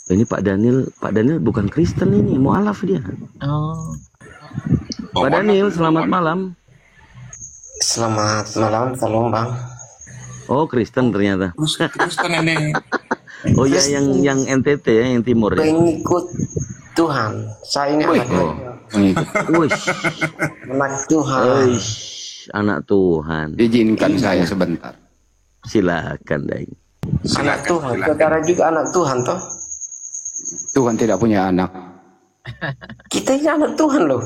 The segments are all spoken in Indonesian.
Ini Pak Daniel bukan Kristen ini, mualaf dia. Oh. Pak Daniel, selamat malam. Selamat malam, salam bang. Oh, Kristen ternyata. Kristen ini. Oh ya, yang NTT ya, yang timur ya. Pengikut Tuhan. Saya ini anak anak Tuhan. Wish, anak Tuhan. Izinkan saya sebentar. Silakan, Daing. Anak Tuhan. Saudara juga anak Tuhan toh. Tuhan tidak punya anak. Kita ini anak Tuhan loh.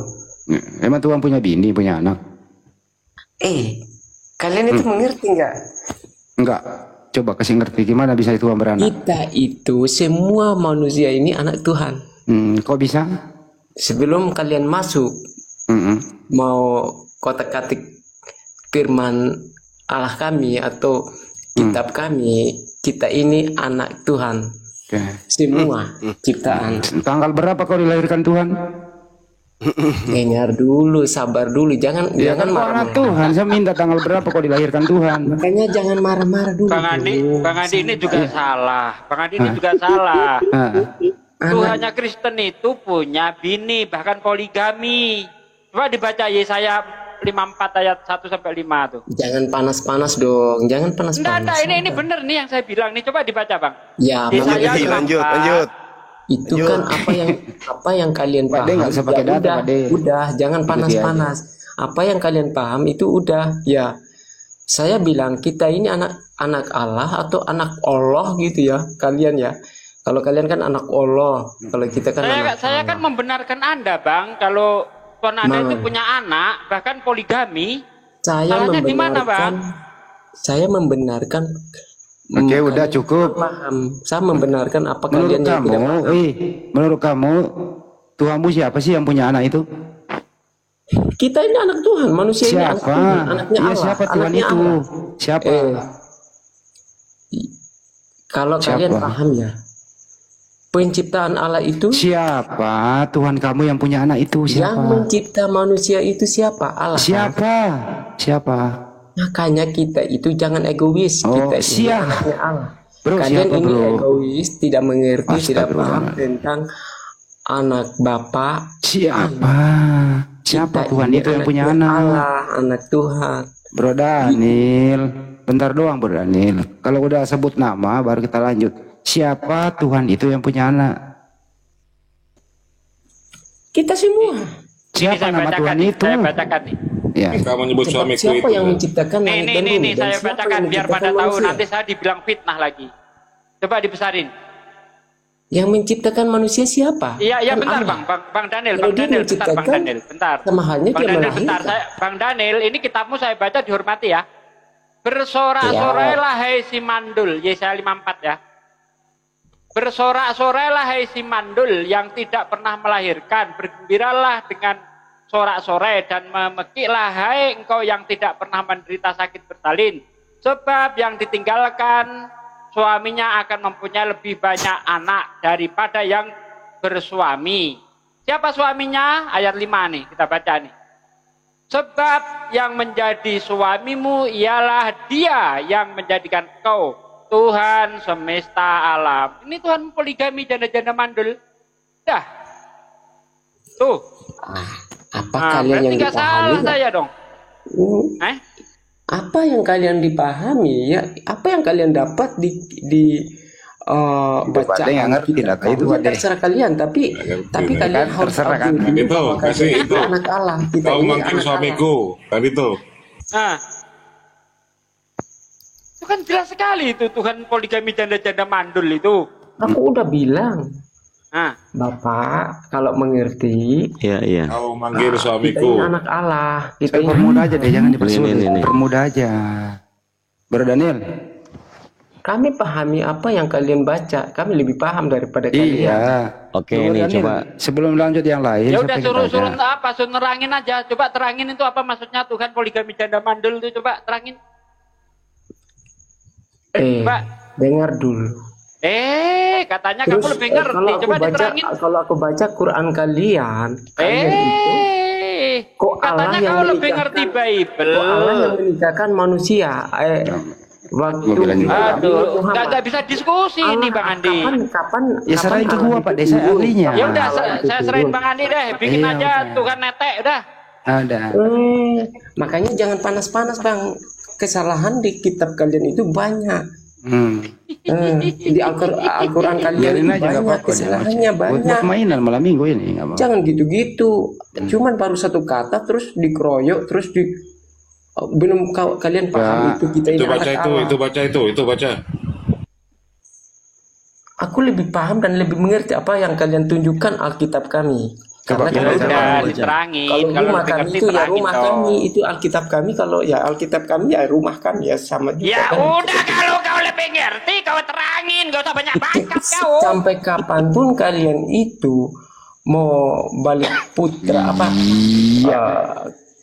Emang Tuhan punya bini, punya anak? Kalian itu mengerti nggak? Enggak. Coba kasih ngerti gimana bisa Tuhan beranak. Kita itu semua manusia ini anak Tuhan. Kok bisa? Sebelum kalian masuk, mau kotak-katik firman Allah kami atau kitab kami, kita ini anak Tuhan. Semua ciptaan. Tanggal berapa kau dilahirkan Tuhan? Dengar dulu, sabar dulu, jangan marah-marah. Tuhan, saya minta tanggal berapa kau dilahirkan Tuhan? Makanya jangan marah-marah dulu. Bang Andi ini juga salah. Bang Andi ini juga salah. Tuhannya Kristen itu punya bini, bahkan poligami. Coba dibaca Yesaya 54 ayat 1 sampai 5 tuh. Jangan panas-panas dong, jangan panas-panas. Enggak, ini bener nih yang saya bilang nih. Coba dibaca, Bang. Ya, Yesaya lanjut. Itu kan apa yang kalian paham. Nggak usah pakai data, udah, jangan panas-panas. Apa yang kalian paham itu udah, ya. Saya bilang kita ini anak Allah atau anak Allah gitu ya, kalian ya. Kalau kalian kan anak Allah, kalau kita kan saya kan membenarkan Anda, Bang, kalau Tuan Anda itu punya anak, bahkan poligami. Saya membenarkan, di mana, Bang? Saya membenarkan. Oke, udah cukup. Paham. Saya membenarkan apa Menurut kalian yang tidak paham. Menurut kamu, Tuhanmu siapa sih yang punya anak itu? Kita ini anak Tuhan, manusia ini anak Siapa? Tuhan, anaknya Iya, Allah. siapa Tuhan anaknya itu? Allah. Siapa? Kalau kalian paham ya, penciptaan Allah itu Siapa Tuhan kamu yang punya anak itu? Siapa? yang mencipta manusia itu siapa? Allah. Siapa? Makanya kita itu jangan egois. Kita ini anaknya Allah. Kalian siapa, ini egois, tidak mengerti, tidak paham Astagfirullah. tentang anak Bapak. Siapa Kita Tuhan ini itu yang punya anaknya anak? Allah, anak Tuhan. Bro Daniel, bentar doang Bro Daniel. Kalau udah sebut nama baru kita lanjut. Siapa Tuhan itu yang punya anak? Kita semua. Siapa nama Tuhan itu? Saya bacakan nih. Ya. Kamu nyebut suamiku Siapa itu. yang menciptakan langit dan bumi? Nih, Dan saya siapa bacakan yang biar pada menciptakan tahu, manusia? nanti saya dibilang fitnah lagi. Coba dibesarin. Yang menciptakan manusia siapa? Iya, Kan bentar Allah. Bang Daniel, Kalau dia bentar menciptakan, Bang Daniel, bentar. sama halnya Bang dia Daniel, bentar. melahirkan. Bang Daniel, ini kitabmu saya baca, dihormati ya. Bersorak-sorailah hai si mandul, Yesaya 54 ya. Bersorak-sorailah hai si mandul yang tidak pernah melahirkan, bergembiralah dengan sorak-sorai dan memekiklah hai engkau yang tidak pernah menderita sakit bersalin. Sebab yang ditinggalkan suaminya akan mempunyai lebih banyak anak daripada yang bersuami. Siapa suaminya? Ayat 5 nih, kita baca nih. Sebab yang menjadi suamimu ialah dia yang menjadikan kau Tuhan semesta alam. Ini Tuhan poligami janda-janda mandul. Dah. Tuh. Apa kalian yang nggak dipahami? salah saya dong. Apa yang kalian dipahami ya? Apa yang kalian dapat di bacaan yang ngerti data itu bukan terserah kalian, tapi kalian harus terserah kan. Itu, kasih itu. anak Allah. Kita Kau ini manggil anak suamiku. Kan itu. Nah, itu kan jelas sekali itu Tuhan poligami janda-janda mandul itu. Allah. Aku udah bilang, Nah, Bapak kalau mengerti, Iya. Kau manggil kita suamiku. ini anak Allah. Kita ini Permudah aja deh, jangan dipersulit. Ini. Permudah aja. Bro Daniel. kami pahami apa yang kalian baca. Kami lebih paham daripada kalian. Iya. Oke, Bro nih Daniel, coba. sebelum lanjut yang lain, ya saya udah pengen suruh tanya. apa? Suruh nerangin aja. Coba terangin itu apa maksudnya Tuhan poligami janda mandul itu, coba terangin. Pak. Dengar dulu. Katanya kamu lebih ngerti. Coba diterangin. Kalau aku baca Quran kalian itu kok Allah Katanya yang kau lebih menikahkan- ngerti Bible. kok Allah yang menikahkan manusia. Gua waktu bilang juga. Aduh, nggak bisa diskusi ini Bang Andi. Kapan Ya serahin ke gua Pak Desa ahlinya. Ya udah, saya serahin Bang Andi deh, bikin Iya, aja udah. Tuhan netek udah. Ada. Makanya jangan panas-panas Bang. Kesalahan di kitab kalian itu banyak. Di Al-Quran kalian Biarin itu aja nggak banyak apa-apa. kesalahannya Buat banyak. mainan malam minggu ini nggak apa. Jangan gitu-gitu. Cuman baru satu kata terus dikeroyok terus belum kalian paham itu kita ini Itu baca anak itu, Allah. itu baca. Aku lebih paham dan lebih mengerti apa yang kalian tunjukkan Alkitab kami. Karena Coba, kalau coba, Udah baca. diterangin, kalau kalau rumah lebih kami ngerti itu ya terangin rumah dong. kami, itu Alkitab kami, kalau ya Alkitab kami ya rumah kami ya sama juga. Ya kan. udah, kalau kau lebih ngerti kau terangin, gak usah banyak bacot kau. Sampai kapanpun kalian itu mau balik putra apa?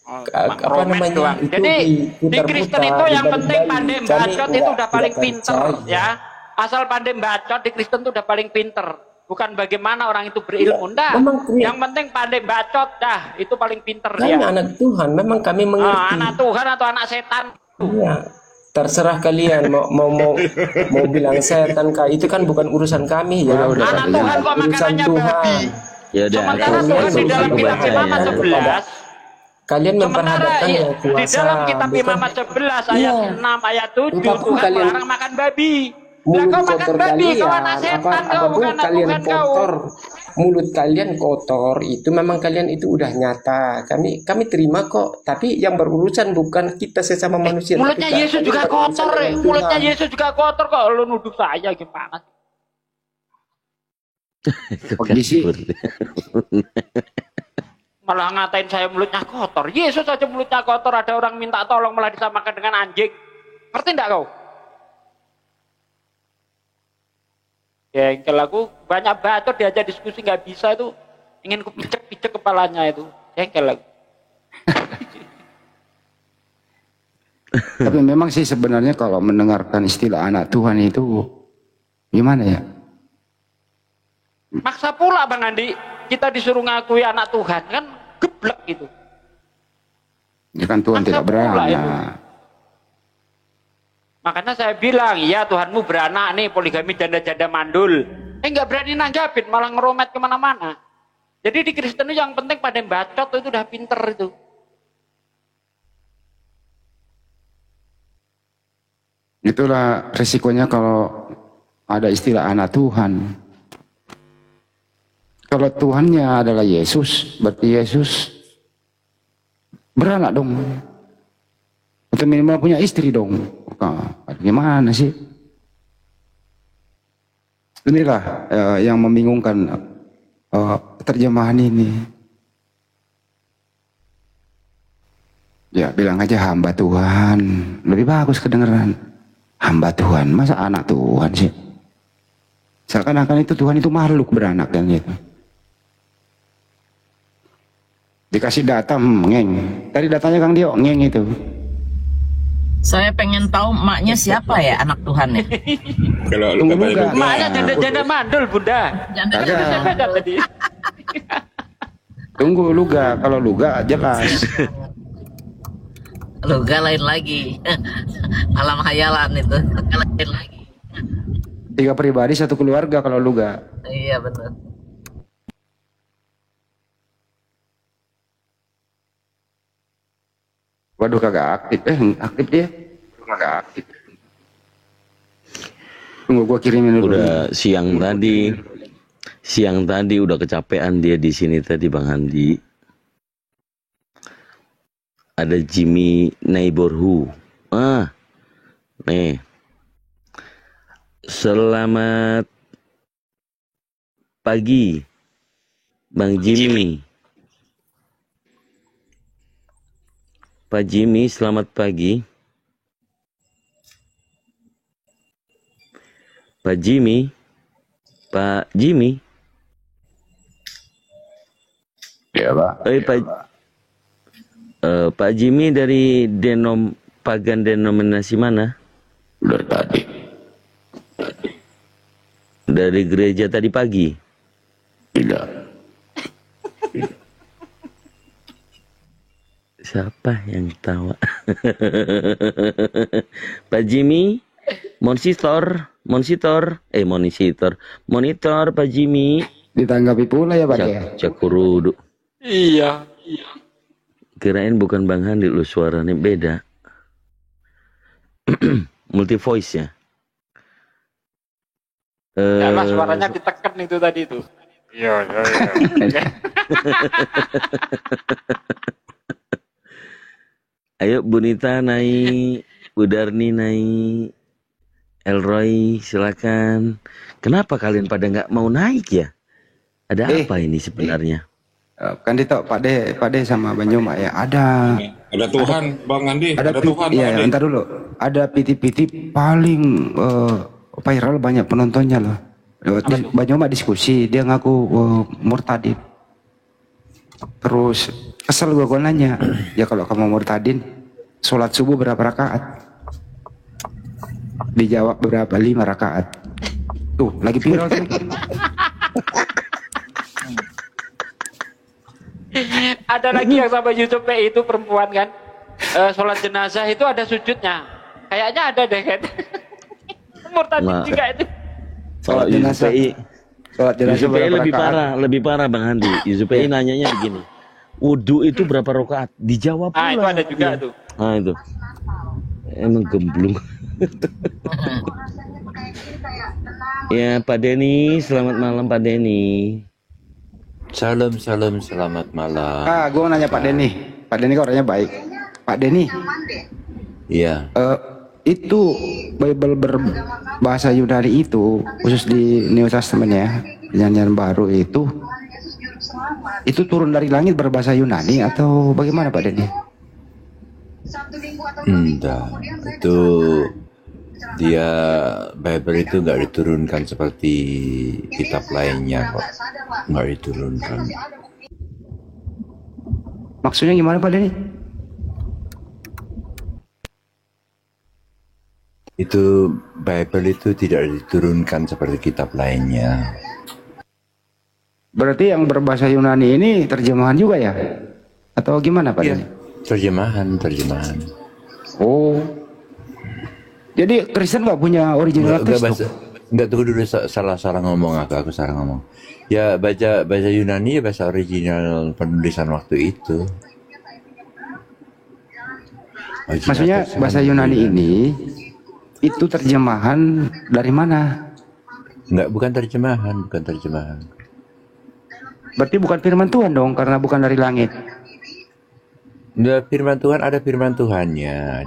Apa Romet namanya doang. itu Jadi di diputar-putar, Kristen itu yang penting dibalik-balik. pandai Kami bacot itu enggak- udah paling tidak pinter percaya. ya. Asal pandai bacot di Kristen itu udah paling pinter. Bukan bagaimana orang itu berilmu, dah. memang Yang penting pandai bacot, dah. Itu paling pinter Kami dia. anak Tuhan, memang kami mengerti. Anak Tuhan atau anak setan. Iya. Terserah kalian mau bilang setan kah, itu kan bukan urusan kami ya. Udah, Anak Pak, Tuhan jangan. kok Urusan makanannya Tuhan. babi. Ya udah, Sementara Kalian Tuhan di dalam suruh kitab baca ya. Imamat 11. Kalian Sementara memperhadapkan yang di kuasa. dalam kitab bukan Imamat 11 ayat Iya. 6 ayat 7 Apapun Tuhan kalian- melarang makan babi. Lah mulut kau makan kotor babi, kalian, kau anak setan, kau apapun bukan anak kalian Tuhan kau. kotor, mulut kalian kotor itu memang kalian itu udah nyata. Kami terima kok, tapi yang berurusan bukan kita sesama manusia. Mulutnya tapi Yesus kalian juga berurusan kotor, dengan mulutnya Tuhan. Yesus juga kotor kok lu nuduh saya gimana? Kondisi Malah ngatain saya mulutnya kotor. Yesus aja mulutnya kotor, ada orang minta tolong malah disamakan dengan anjing. Ngerti enggak kau? Jengkel aku banyak bacot diajak diskusi nggak bisa itu, ingin kupicek-picek kepalanya itu. Jengkel aku. Tapi memang sih sebenarnya kalau mendengarkan istilah anak Tuhan itu gimana ya? Maksa pula Bang Andi, kita disuruh ngakui anak Tuhan kan geblek gitu. Ya kan Tuhan Maksa tidak pula beranak. itu. Makanya saya bilang, ya Tuhanmu beranak nih, poligami janda-janda mandul. Nggak berani nanggapin, malah ngeromet kemana-mana. Jadi di Kristen itu yang penting pada bacot itu udah pinter itu. Itulah resikonya kalau ada istilah anak Tuhan. Kalau Tuhannya adalah Yesus, berarti Yesus beranak dong. Atau minimal punya istri dong. Gimana sih? Inilah yang membingungkan terjemahan ini. Ya bilang aja hamba Tuhan, lebih bagus kedengeran. Hamba Tuhan, masa anak Tuhan sih? Seakan-akan itu Tuhan itu makhluk beranak kan gitu. Dikasih data, ngeng. Tadi datanya Kang Dio, ngeng itu. Saya pengen tahu maknya siapa ya anak Tuhan ya? Kalau lu Tunggu katanya juga. Maknya janda-janda mandul Bunda. Janda Kagak. Saya baca tadi. Tunggu Luga, kalau Luga jelas. Luga lain lagi. Alam hayalan itu. Lain lagi. 3 pribadi 1 keluarga kalau Luga. Iya benar. Waduh kagak aktif, aktif dia. Kagak aktif. Tunggu gua kirimin dulu. Udah siang tadi udah kecapean dia di sini tadi Bang Andi. Ada Jimmy Neighborhood. Nih. Selamat pagi, Bang Jimmy. Pak Jimmy, selamat pagi. Pak Jimmy. Pak Jimmy. Ya, Pak. Pak Jimmy dari pagan denominasi mana? Dari tadi. Dari gereja tadi pagi. Tidak. Siapa yang tawa? Pak Jimmy, monitor, Pak Jimmy. Ditanggapi pula ya Pak ya. Cakurudu. Iya. Kirain bukan Bang Handi, lu suaranya beda. Multi voice ya. Yalah, suaranya ditekan itu tadi itu. Iya. Ayo Bunita naik, Budarni naik, Elroy silakan. Kenapa kalian pada nggak mau naik ya? Ada apa ini sebenarnya? Kan Dito, Pak De sama Bang Joma ya. Ada Tuhan, Bang Andi. Ada Tuhan. Iya, entar dulu. Ada PT paling viral banyak penontonnya loh. Bang Joma diskusi, dia ngaku murtadin. Terus kesel gue nanya, ya kalau kamu murtadin, sholat subuh berapa rakaat? Dijawab berapa? 5 rakaat. Tuh, lagi viral tuh. Ada lagi yang sama Yusuf P itu perempuan kan, sholat jenazah itu ada sujudnya. Kayaknya ada deh kan. Murtadin juga itu. Sholat jenazah. Yusuf P lebih parah Bang Handi. Yusuf P nanyanya begini. Wudu itu berapa rakaat? Dijawab pula. Itu ada juga tuh. Itu. Emang gemblung. Ya Pak Denny, selamat malam Pak Denny. Salam, selamat malam. Gue nanya Pak Denny. Pak Denny kan orangnya baik. Pak Denny. Iya. Itu Bible berbahasa Yunani itu, khusus di New Testament ya, perjanjian baru itu turun dari langit berbahasa Yunani atau bagaimana Pak Denny? Enggak, itu dia Bible itu nggak diturunkan seperti kitab lainnya kok, nggak diturunkan. Maksudnya gimana Pak Denny? Itu Bible itu tidak diturunkan seperti kitab lainnya. Berarti yang berbahasa Yunani ini terjemahan juga ya? Atau gimana Pak Denny? Terjemahan. Oh. Jadi Kristen nggak punya original teks? Enggak, tunggu dulu, salah ngomong aku salah ngomong. Ya bahasa Yunani ya bahasa original penulisan waktu itu. Maksudnya bahasa Yunani ini itu terjemahan dari mana? Enggak, bukan terjemahan. Berarti bukan firman Tuhan dong, karena bukan dari langit. Enggak, firman Tuhan ada firman Tuhannya.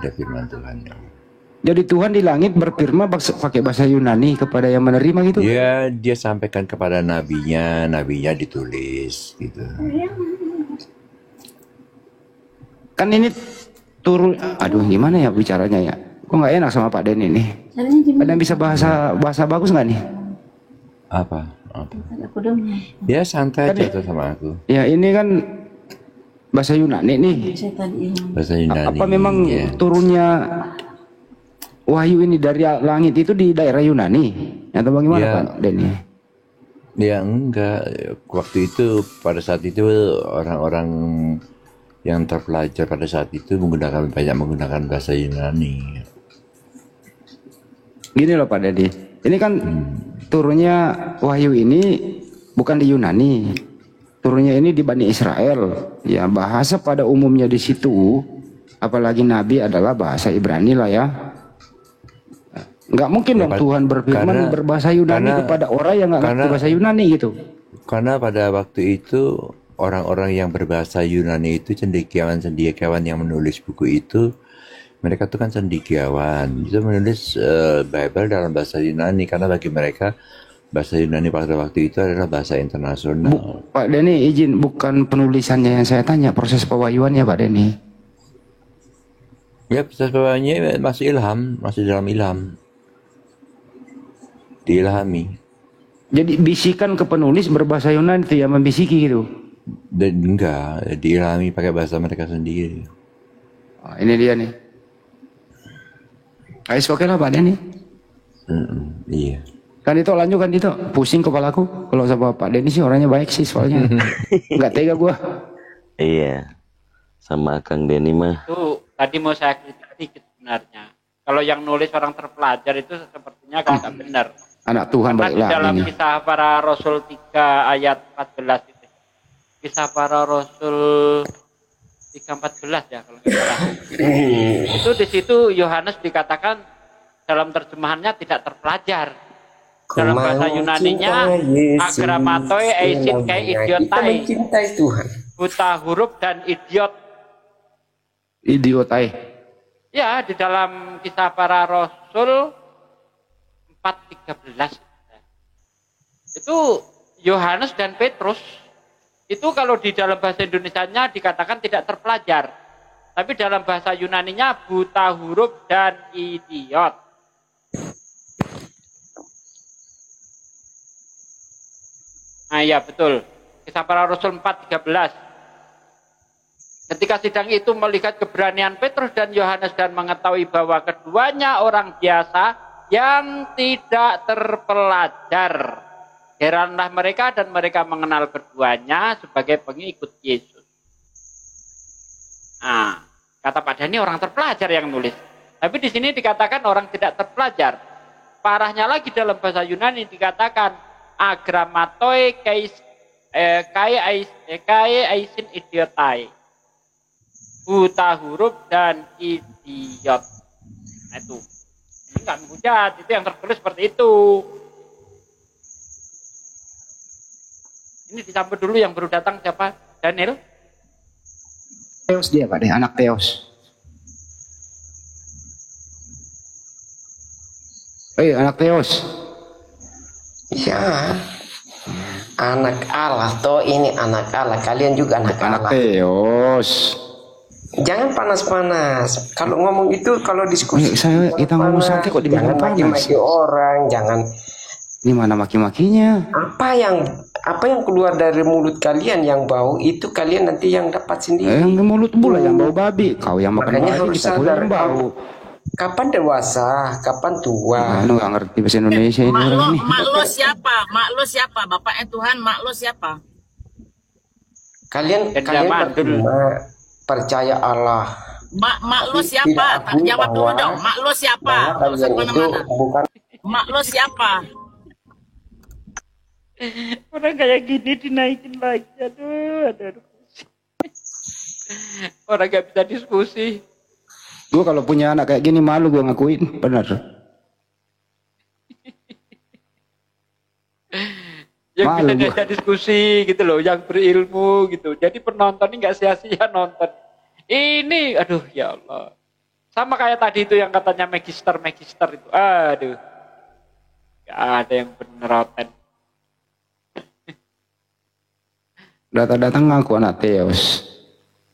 Jadi Tuhan di langit berfirman pakai bahasa Yunani kepada yang menerima gitu? Ya, dia sampaikan kepada nabinya ditulis gitu. Kan ini turun, aduh gimana ya bicaranya ya? Kok nggak enak sama Pak Denny nih? Ada yang bisa bahasa bagus nggak nih? Apa? Ya santai aja tuh sama aku. Ya ini kan bahasa Yunani nih. Bahasa Yunani. Apa memang turunnya wahyu ini dari langit itu di daerah Yunani? Atau bagaimana Pak Denny? Ya enggak. Waktu itu pada saat itu orang-orang yang terpelajar pada saat itu banyak menggunakan bahasa Yunani. Gini loh Pak Denny. Ini kan turunnya wahyu ini bukan di Yunani. Turunnya ini di Bani Israel. Ya bahasa pada umumnya di situ, apalagi Nabi adalah bahasa Ibrani lah ya. Nggak mungkin dong Tuhan berfirman berbahasa Yunani kepada orang yang nggak ngerti bahasa Yunani gitu. Karena pada waktu itu orang-orang yang berbahasa Yunani itu cendekiawan yang menulis buku itu, mereka tuh kan cendekiawan, itu menulis Bible dalam bahasa Yunani karena bagi mereka bahasa Yunani pada waktu itu adalah bahasa internasional. Pak Denny izin, bukan penulisannya yang saya tanya, proses pewahyuannya Pak Denny. Ya proses pewahyuannya masih dalam ilham, diilhami. Jadi bisikan ke penulis berbahasa Yunani itu ya, membisiki gitu? Dan enggak, diilhami pakai bahasa mereka sendiri. Ini dia nih. Ais oke lah Pak Denny. Iya. Kan itu lanjut kan itu, pusing kepalaku kalau sama Pak Denny sih orangnya baik sih soalnya. Nggak tega gua. Iya. sama Kang Denny mah. Itu tadi mau saya kritik sedikit sebenarnya. Kalau yang nulis orang terpelajar itu sepertinya agak benar. Anak Tuhan Karena balik di dalam lagi nih. kisah para Rasul 3 ayat 14 itu. Kisah para Rasul 3:14 ya kalau nggak salah. Itu di situ Yohanes dikatakan dalam terjemahannya tidak terpelajar. Dalam bahasa Yunaninya agramatoi eisin kai Kita idiotai. mencintai Tuhan. Buta huruf dan idiot. Idiot Ya, di dalam kisah para Rasul 4:13 itu Yohanes dan Petrus itu kalau di dalam bahasa Indonesianya dikatakan tidak terpelajar, tapi dalam bahasa Yunaninya buta huruf dan idiot. Nah ya betul, kisah para Rasul 4:13. Ketika sidang itu melihat keberanian Petrus dan Yohanes dan mengetahui bahwa keduanya orang biasa yang tidak terpelajar, heranlah mereka dan mereka mengenal keduanya sebagai pengikut Yesus. Nah, kata Pak Dhani orang terpelajar yang nulis. Tapi di sini dikatakan orang tidak terpelajar. Parahnya lagi dalam bahasa Yunani dikatakan agramatoi kai aisin idiotai. Buta huruf dan idiot. Nah itu. Ini nggak menghujat, itu yang tertulis seperti itu. Ini dicampur dulu yang baru datang siapa? Daniel? Teos dia Pak deh, anak Teos. Anak Teos. Ya, anak Allah toh, ini anak Allah. Kalian juga anak Anak Allah. Teos. Jangan panas-panas. Kalau ngomong itu, kalau diskusi, Kita ngomong santai kok dibilang jangan panas. maki-maki orang, jangan. Ini mana maki-makinya? Apa yang keluar dari mulut kalian yang bau itu kalian nanti yang dapat sendiri. Yang mulut pula yang bau babi. Kau yang makan Makanya babi, harus kita pula sadar, yang bau. Kapan dewasa, kapan tua. Anu nggak ngerti bahasa Indonesia ini orang ini. Mak lo siapa? Mak lo siapa? Bapaknya Tuhan, mak lo siapa? Kalian Zaman percuma, percaya Allah. Mak lo Tidak siapa? akui Jawab dulu bahwa- dong. Mak lo siapa? Bahwa Nggak usah kalian itu kemana-mana. bukan Mak lo siapa? Orang kayak gini dinaikin lagi. Aduh. Orang gak bisa diskusi. Gue kalau punya anak kayak gini malu gue ngakuin, bener. Yang Malu bisa gua. diajak diskusi gitu loh, yang berilmu gitu. Jadi penonton ini nggak sia-sia nonton. Ini, aduh ya Allah. Sama kayak tadi itu yang katanya magister itu. Aduh. Gak ada yang bener oten. Datang-datang ngaku anak Teos.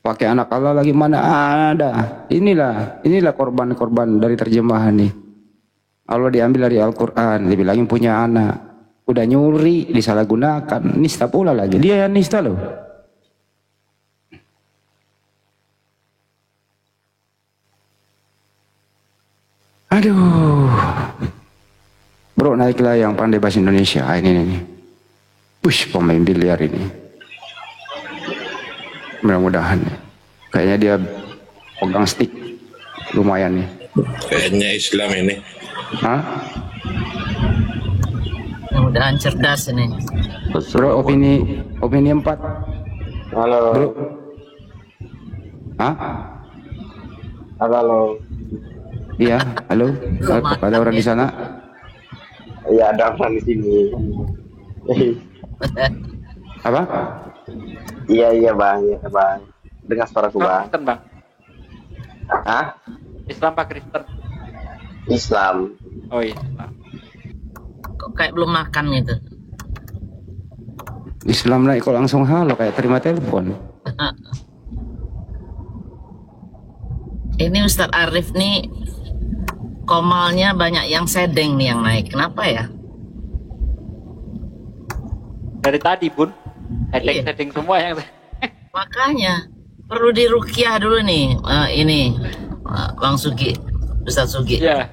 Pakai anak Allah lagi mana ada. Inilah korban-korban dari terjemahan nih. Allah diambil dari Al-Quran, dibilangin punya anak. Udah nyuri, disalahgunakan, nista pula lagi. Dia yang nista loh. Aduh. Bro, naiklah yang pandai bahasa Indonesia. Ini. Push, pemain biliar ini. Mudah-mudahan. Kayaknya dia pegang stick. Lumayan nih. Kayaknya Islam ini. Hah? Mudah-mudahan cerdas ini. Bro, opini 4. Halo. Bro. Hah? Halo. Iya, halo. Ada orang di sana? Iya, ada orang di sini. Apa? Iya bang, dengar suaraku Islam bang. Kristen bang. Hah? Islam apa Kristen? Islam. Oh Islam. Kok kayak belum makan gitu. Islam lah kok langsung halo kayak terima telepon. Ini Ustadz Arif nih komalnya banyak yang sedeng nih yang naik. Kenapa ya? Dari tadi bun. Iya. Heading semua yang Makanya perlu diruqyah dulu nih. Bang Sugi, Ustadz Sugi. ya.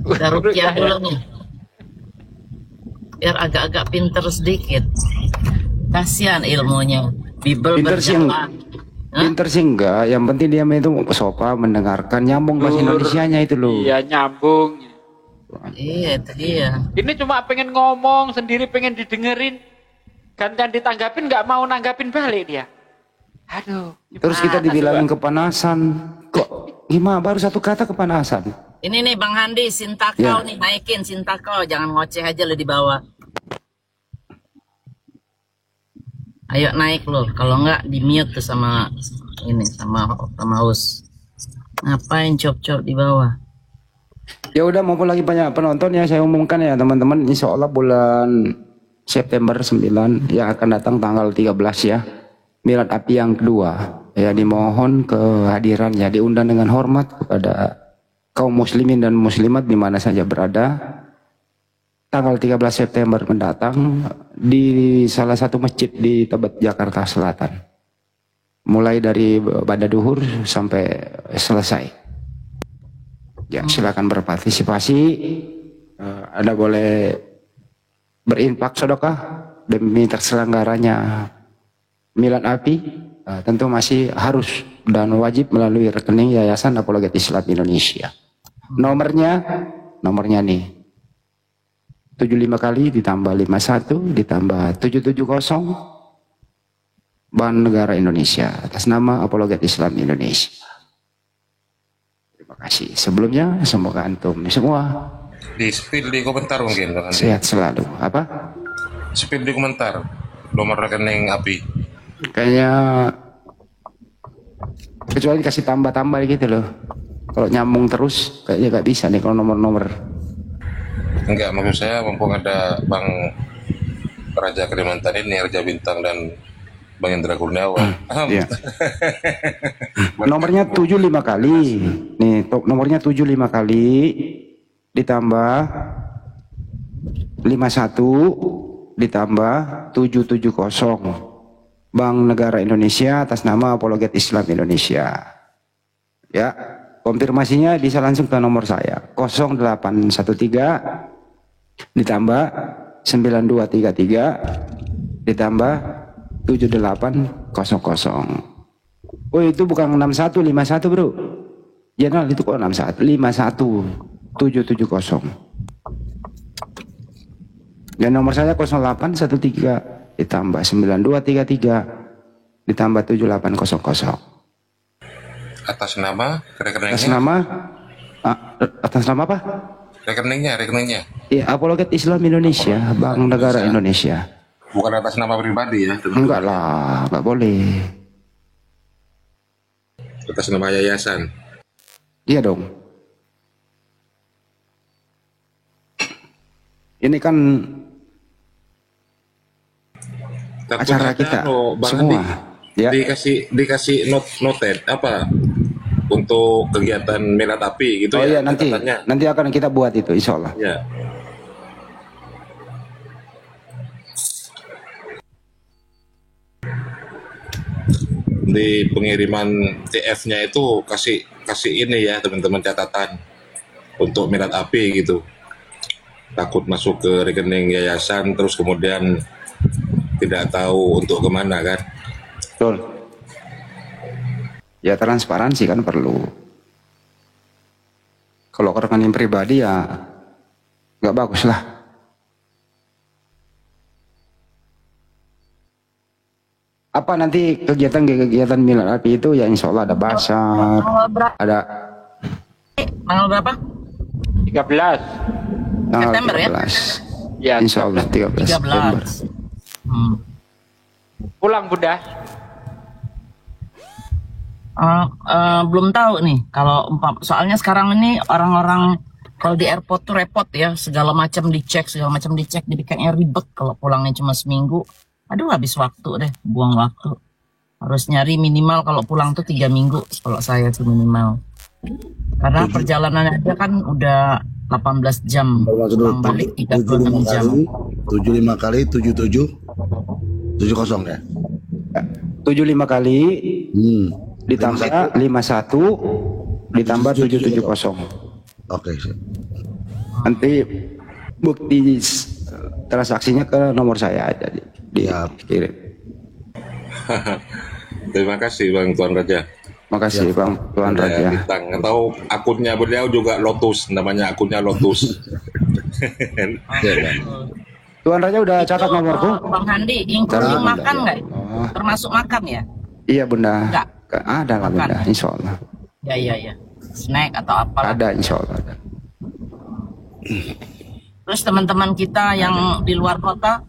Kita ruqyah dulu nih. Biar agak-agak pinter sedikit. Kasihan ilmunya. Bibel Pinter sih berjalan. Pinter sih enggak, yang penting dia itu sopan, mendengarkan, nyambung bahasa Indonesianya itu loh. Iya, nyambung. Iya, itu dia. Ini cuma pengen ngomong sendiri, pengen didengerin. Gantian ditanggapin, nggak mau nanggapin balik dia. Aduh. Terus kita dibilangin kepanasan. Kok gimana baru satu kata kepanasan? Ini nih Bang Handi, Sintakau nih, naikin Sintakau, jangan ngoceh aja lo di bawah. Ayo naik lo, kalau enggak di mute tuh sama ini sama host. Ngapain cop-cop di bawah? Ya udah, maupun lagi banyak penonton ya, saya umumkan ya teman-teman, insya Allah bulan September 9 yang akan datang tanggal 13 ya, milad api yang kedua ya, dimohon kehadirannya, diundang dengan hormat kepada kaum muslimin dan muslimat di mana saja berada. Tanggal 13 September mendatang di salah satu masjid di Tebet, Jakarta Selatan. Mulai dari pada duhur sampai selesai. Ya, silakan berpartisipasi. Anda boleh berinfak sedekah demi terselenggaranya milad api. Tentu masih harus dan wajib melalui rekening Yayasan Apologet Islam Indonesia. Nomornya nih. 75 kali ditambah 51 ditambah 770 Bank Negara Indonesia atas nama Apologet Islam Indonesia. Terima kasih. Sebelumnya semoga antum semua Di spill di komentar mungkin Bang Andi. sehat selalu. Apa? Spill di komentar nomor rekening api. Kayaknya kecuali dikasih tambah-tambah gitu loh. Kalau nyambung terus kayaknya nggak bisa nih kalau nomor-nomor. Enggak, maksud saya mumpung ada Bang Raja Kalimantan ini, Raja Bintang dan Bang Indra Kurniawan. Iya. Nomornya 75 kali. Nih, nomornya 75 kali ditambah 51 ditambah 770. Bank Negara Indonesia atas nama Apologet Islam Indonesia. Ya, konfirmasinya bisa langsung ke nomor saya 0813 ditambah 9233 ditambah 7800. Oh, itu bukan 6151 bro. Jenal itu kok 61 51770. Dan nomor saya 0813 ditambah 9233 ditambah 7800. Atas nama rekeningnya. Atas nama apa? Rekeningnya. Ya, Apologet Islam Indonesia, Bank Negara Indonesia. Bukan atas nama pribadi ya? Enggak lah, enggak boleh. Atas nama yayasan. Iya dong. Ini kan acara kita semua. Ya. Dikasih noted apa untuk kegiatan milad api gitu. Oh ya? iya, nanti akan kita buat itu insya Allah. Ya. Di pengiriman TF-nya itu kasih ini ya teman-teman, catatan untuk milad api gitu. Takut masuk ke rekening yayasan terus kemudian tidak tahu untuk kemana kan. Betul. Ya, transparansi kan perlu. Kalau ke rekening pribadi ya nggak bagus lah. Apa nanti kegiatan milad api itu ya insya Allah ada basar, ada tanggal berapa? 13 tanggal September 13. ya. Insya Allah 13 September. Pulang Bunda. Belum tahu nih kalau soalnya sekarang ini orang-orang kalau di airport tuh repot ya, segala macam dicek, jadi kayaknya ribet kalau pulangnya cuma seminggu. Aduh, habis waktu deh, buang waktu. Harus nyari minimal kalau pulang tuh 3 minggu kalau saya tuh minimal. Karena perjalanan aja kan udah 18 jam, pulang balik 36 jam. 75 kali 77 70 ya. 75 kali ditambah 51 ditambah 770. Oke. Nanti bukti transaksinya ke nomor saya aja dikirim. Terima kasih Bang Tuan Raja. Makasih Bang Tuan Ada Raja. bintang. Atau akunnya beliau juga Lotus, namanya akunnya Lotus. Iya, Bang. Tuan Raja udah catat nomorku? Bang Handi, including Catat. makan nggak? Oh, Termasuk makan ya? iya Bunda. Enggak. Ada lah Makan. Bunda, insya Allah. Ya. Snack atau apa? Ada insya Allah. Ada. Terus teman-teman kita yang di luar kota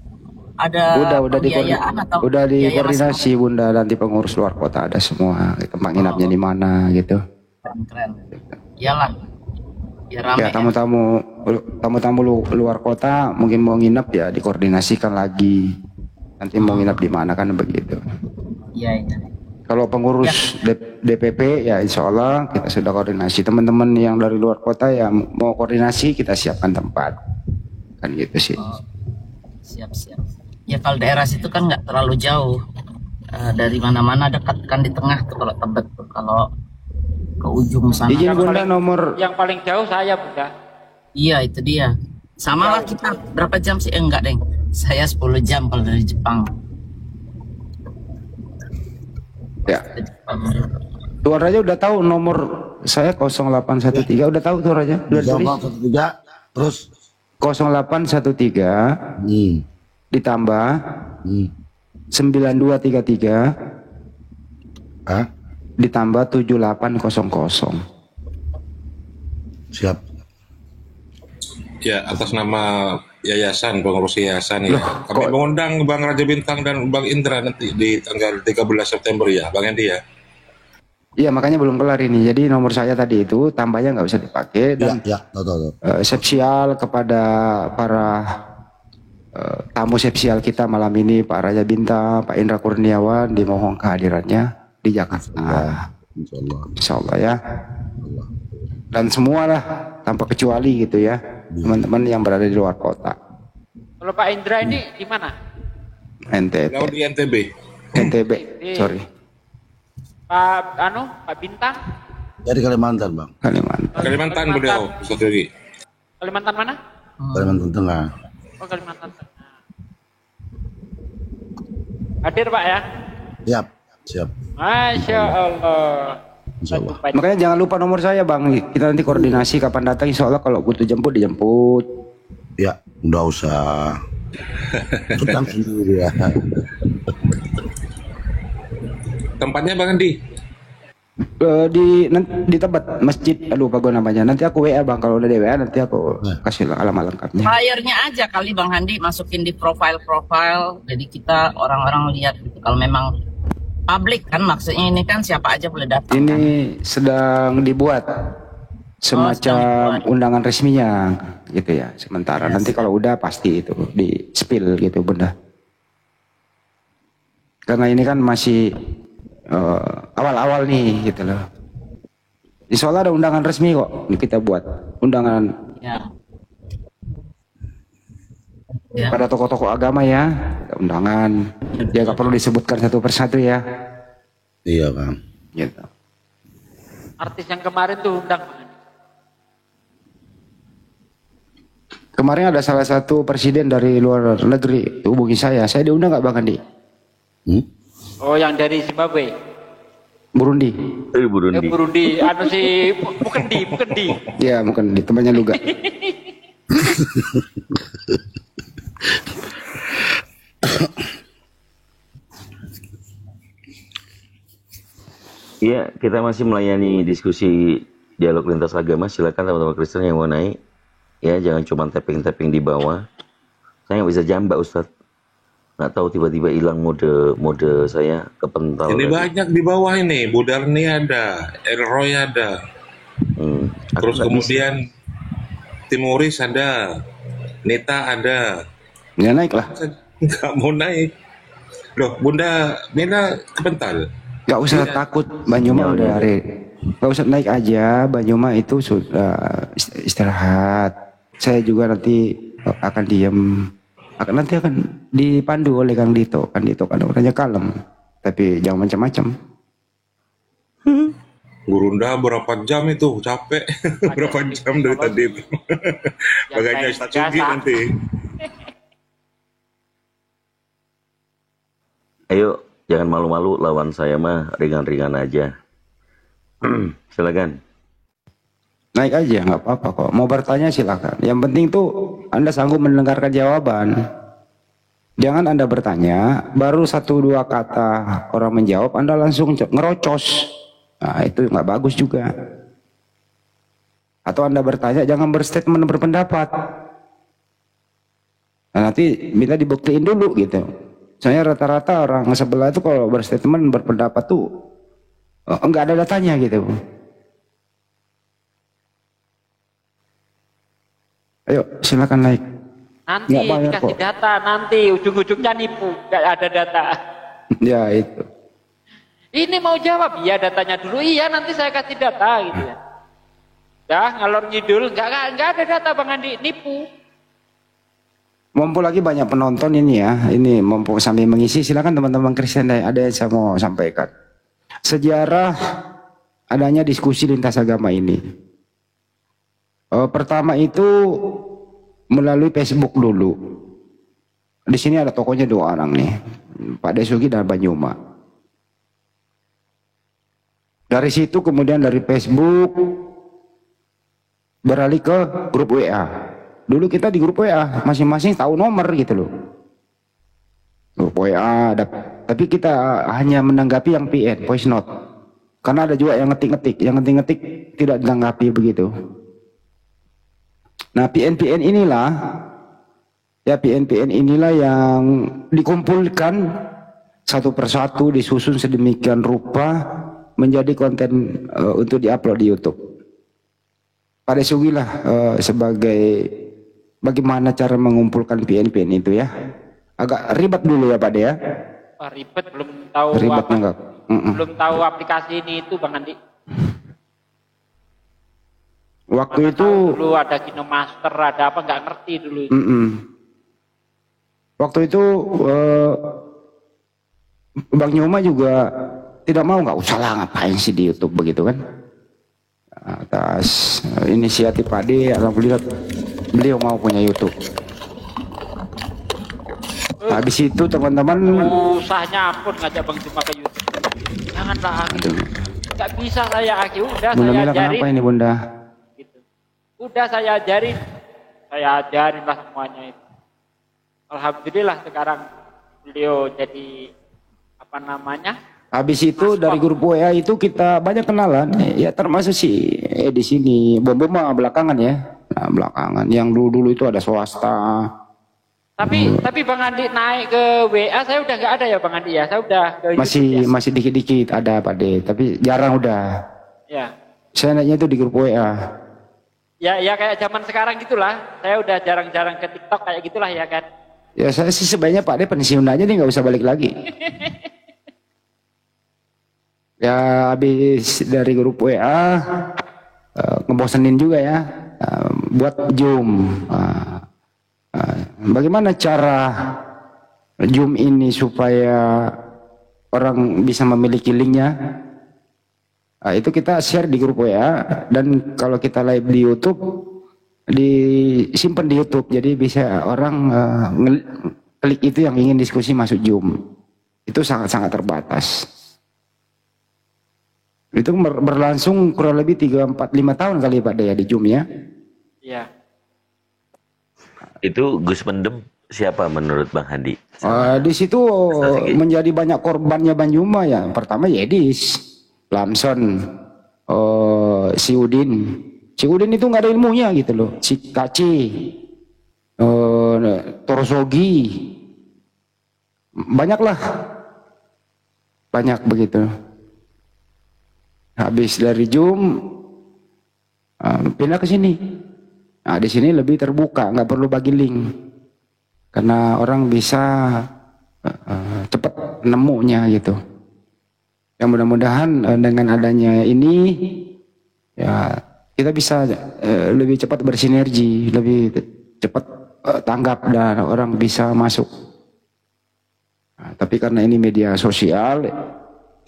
ada Udah pembiayaan atau udah biaya dikoordinasi Bunda, nanti pengurus luar kota ada semua. Tempat nginapnya di mana gitu. keren. Iyalah. Biar rame Ya tamu-tamu luar kota mungkin mau nginap ya dikoordinasikan lagi. Nanti mau nginap di mana kan begitu. Iya. Kalau pengurus DPP ya insya Allah kita sudah koordinasi. Teman-teman yang dari luar kota yang mau koordinasi kita siapkan tempat. Kan gitu sih. Siap. Ya kalau daerah situ kan nggak terlalu jauh. Dari mana-mana dekat kan di tengah tuh kalau Tebet tuh. Kalau ke ujung sana. Izin Bunda nomor Yang paling jauh saya, Bunda. Iya itu dia. Sama lah kita. Berapa jam sih? Enggak deng. Saya 10 jam kalau dari Jepang. ya. Tuan Raja udah tahu nomor saya 0813 udah tahu Tuan Raja? Udah tulis? 013 terus 0813 ditambah 9233 ah ditambah 7800. siap. Ya, atas nama yayasan, pengurus yayasan ya. Kami mengundang Bang Raja Bintang dan Bang Indra nanti di tanggal 13 September ya, Bang Endi ya. Iya makanya belum kelar ini. Jadi nomor saya tadi itu tambahnya nggak usah dipakai dan Tahu. spesial kepada para tamu spesial kita malam ini Pak Raja Bintang, Pak Indra Kurniawan dimohon kehadirannya di Jakarta. Insya Allah ya. Dan semualah tanpa kecuali gitu ya teman-teman yang berada di luar kota. Kalau Pak Indra ini di mana? NTB. Kalau di NTB. NTB. Sorry. Pak Bintang? Dari Kalimantan, Bang. Kalimantan beliau, Ustaz Yogi. Kalimantan mana? Kalimantan Tengah. Oh, Kalimantan Tengah. Hadir Pak ya? Siap. Masya Allah. Insya Allah. Makanya jangan lupa nomor saya Bang. Kita nanti koordinasi kapan datang. Insya Allah kalau butuh jemput dijemput. Ya, udah usah. Tutang sendiri ya. Tempatnya Bang Andi? Di Tebet masjid. Lupa gue namanya. Nanti aku WA Bang. Kalau udah di WA nanti aku kasih alamat lengkapnya. Flyernya aja kali Bang Handi masukin di profile. Jadi kita orang-orang lihat gitu. Kalau memang publik kan maksudnya ini kan siapa aja boleh datang. Ini sedang dibuat semacam undangan resminya gitu ya sementara. Nanti kalau udah pasti itu di spill gitu Bunda. Karena ini kan masih awal-awal nih gitu loh. Insya Allah ada undangan resmi kok kita buat undangan pada tokoh-tokoh agama ya, ada undangan. Ya nggak perlu disebutkan satu persatu ya. Iya Bang. Gitu. Artis yang kemarin tuh undang. Kemarin ada salah satu presiden dari luar negeri hubungi saya diundang nggak Bang Andi? Oh yang dari Zimbabwe. Burundi. Burundi. Mukendi. Ya mungkin di temannya Luga. Iya, kita masih melayani diskusi dialog lintas agama. Silakan teman-teman Kristen yang mau naik. Ya, jangan cuma tapping di bawah. Saya nggak bisa jambak Ustadz. Nggak tahu tiba-tiba hilang mode saya kepental. Ini banyak di bawah ini. Budarni ada, Elroy ada. Terus kemudian Timoris ada, Nita ada. Ya naik lah. Nggak mau naik. Loh, Bunda Nina kepental. Gak usah takut, Banyuma udah hari. Gak usah naik aja, Banyuma itu sudah istirahat. Saya juga nanti akan diam. Nanti akan dipandu oleh Kang Dito. Kang Dito kan orangnya kalem, tapi jangan macam-macam. Gurunda berapa jam itu? Capek. Berapa jam dari tadi itu. Makanya Ustaz Yogi nanti. Ayo Jangan malu-malu, lawan saya mah ringan-ringan aja. Silakan. Naik aja, nggak apa-apa kok. Mau bertanya silakan. Yang penting tuh Anda sanggup mendengarkan jawaban. Jangan Anda bertanya, baru 1-2 kata orang menjawab, Anda langsung ngerocos. Nah, itu nggak bagus juga. Atau Anda bertanya, jangan berstatement berpendapat. Nah, nanti minta dibuktiin dulu gitu. Saya rata-rata orang sebelah itu kalau berstatement berpendapat tuh enggak ada datanya gitu. Ayo silakan naik. Nanti Nggak bayar dikasih kok. data, nanti ujung-ujungnya nipu, nggak ada data. Ya itu. Ini mau jawab, iya datanya dulu, iya nanti saya kasih data gitu ya. Dah ngalor ngidul, nggak ada data Bang Andi, nipu. Mumpul lagi banyak penonton ini ya. Ini mumpul sambil mengisi, silakan teman-teman Kristen ada yang saya mau sampaikan. Sejarah adanya diskusi lintas agama ini. Pertama itu melalui Facebook dulu. Di sini ada tokonya 2 orang nih, Pak Desugi dan Pak Nyuma. Dari situ kemudian dari Facebook beralih ke grup WA. Dulu kita di grup WA masing-masing tahu nomor gitu loh. Grup WA ada, tapi kita hanya menanggapi yang PN, voice note. Karena ada juga yang ngetik-ngetik tidak ditanggapi begitu. Nah, PN inilah yang dikumpulkan satu persatu, disusun sedemikian rupa menjadi konten untuk diupload di YouTube. Pada sugilah sebagai bagaimana cara mengumpulkan PN itu ya. Agak ribet dulu ya Pak De ya. Ribet, belum tahu Ribetnya apa. enggak. Belum tahu aplikasi ini itu Bang Andi. Waktu itu Dulu ada Kinomaster, ada apa nggak ngerti dulu itu. Waktu itu Bang Nyoma juga tidak mau, nggak usah lah ngapain sih di YouTube begitu kan. Atas inisiatif Pak De, alhamdulillah beliau mau punya YouTube. Habis itu teman-teman Usahanya ampun ngajak Bang Juma ke YouTube. Janganlah Aki. Nggak bisa saya Aki, udah Bunda saya Mila ajarin. kenapa ini Bunda? Udah saya ajarin lah semuanya itu. Alhamdulillah sekarang beliau jadi apa namanya? Habis itu dari grup WA itu kita banyak kenalan, ya termasuk si di sini Bom mah belakangan ya, nah, belakangan. Yang dulu itu ada swasta. Tapi Bang Andi naik ke WA saya udah nggak ada ya Bang Andi ya, saya udah ke YouTube ya. Masih dikit-dikit ada Pak De, tapi jarang udah. Ya. Saya naiknya itu di grup WA. Ya kayak zaman sekarang gitulah. Saya udah jarang-jarang ke TikTok kayak gitulah ya kan. Ya saya sih sebaiknya Pak De pensiun aja nih, nggak usah balik lagi. Ya habis dari grup WA ngebosenin juga ya, buat Zoom. Bagaimana cara Zoom ini supaya orang bisa memiliki linknya? Nah, itu kita share di grup WA, dan kalau kita live di YouTube disimpan di YouTube, jadi bisa orang klik itu yang ingin diskusi masuk Zoom. Itu sangat-sangat terbatas. Itu berlangsung kurang lebih 3, 4, 5 tahun kali Pak De ya di Zoom ya. Iya. Itu Gus Mendem siapa menurut Bang Handi? Di situ menjadi banyak korbannya Bang Juma ya. Pertama Yedis, Lamson, si Udin. Si Udin itu nggak ada ilmunya gitu loh. Si Kaci, Torsogi, banyaklah, banyak begitu. Habis dari Zoom pindah ke sini. Nah, di sini lebih terbuka, nggak perlu bagi link, karena orang bisa cepat nemunya gitu. Ya mudah-mudahan dengan adanya ini ya kita bisa lebih cepat bersinergi, lebih cepat tanggap dan orang bisa masuk. Nah, tapi karena ini media sosial,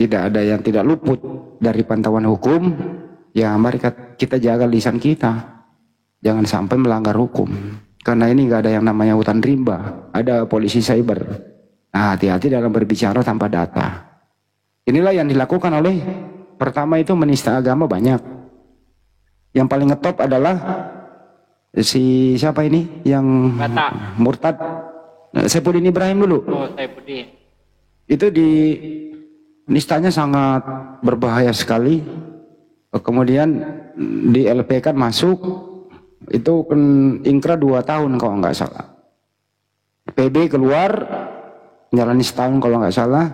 tidak ada yang tidak luput dari pantauan hukum. Ya mari kita jaga lisan kita, jangan sampai melanggar hukum. Karena ini nggak ada yang namanya hutan rimba, ada polisi cyber. Nah, hati-hati dalam berbicara tanpa data. Inilah yang dilakukan oleh, pertama itu menista agama banyak. Yang paling ngetop adalah si siapa ini yang Batak. murtad, Saifuddin Ibrahim dulu. Oh, Saifuddin. Itu di nistanya sangat berbahaya sekali. Kemudian di LP kan masuk, itu ingkrah 2 tahun kalau nggak salah. PB keluar, jalani setahun kalau nggak salah,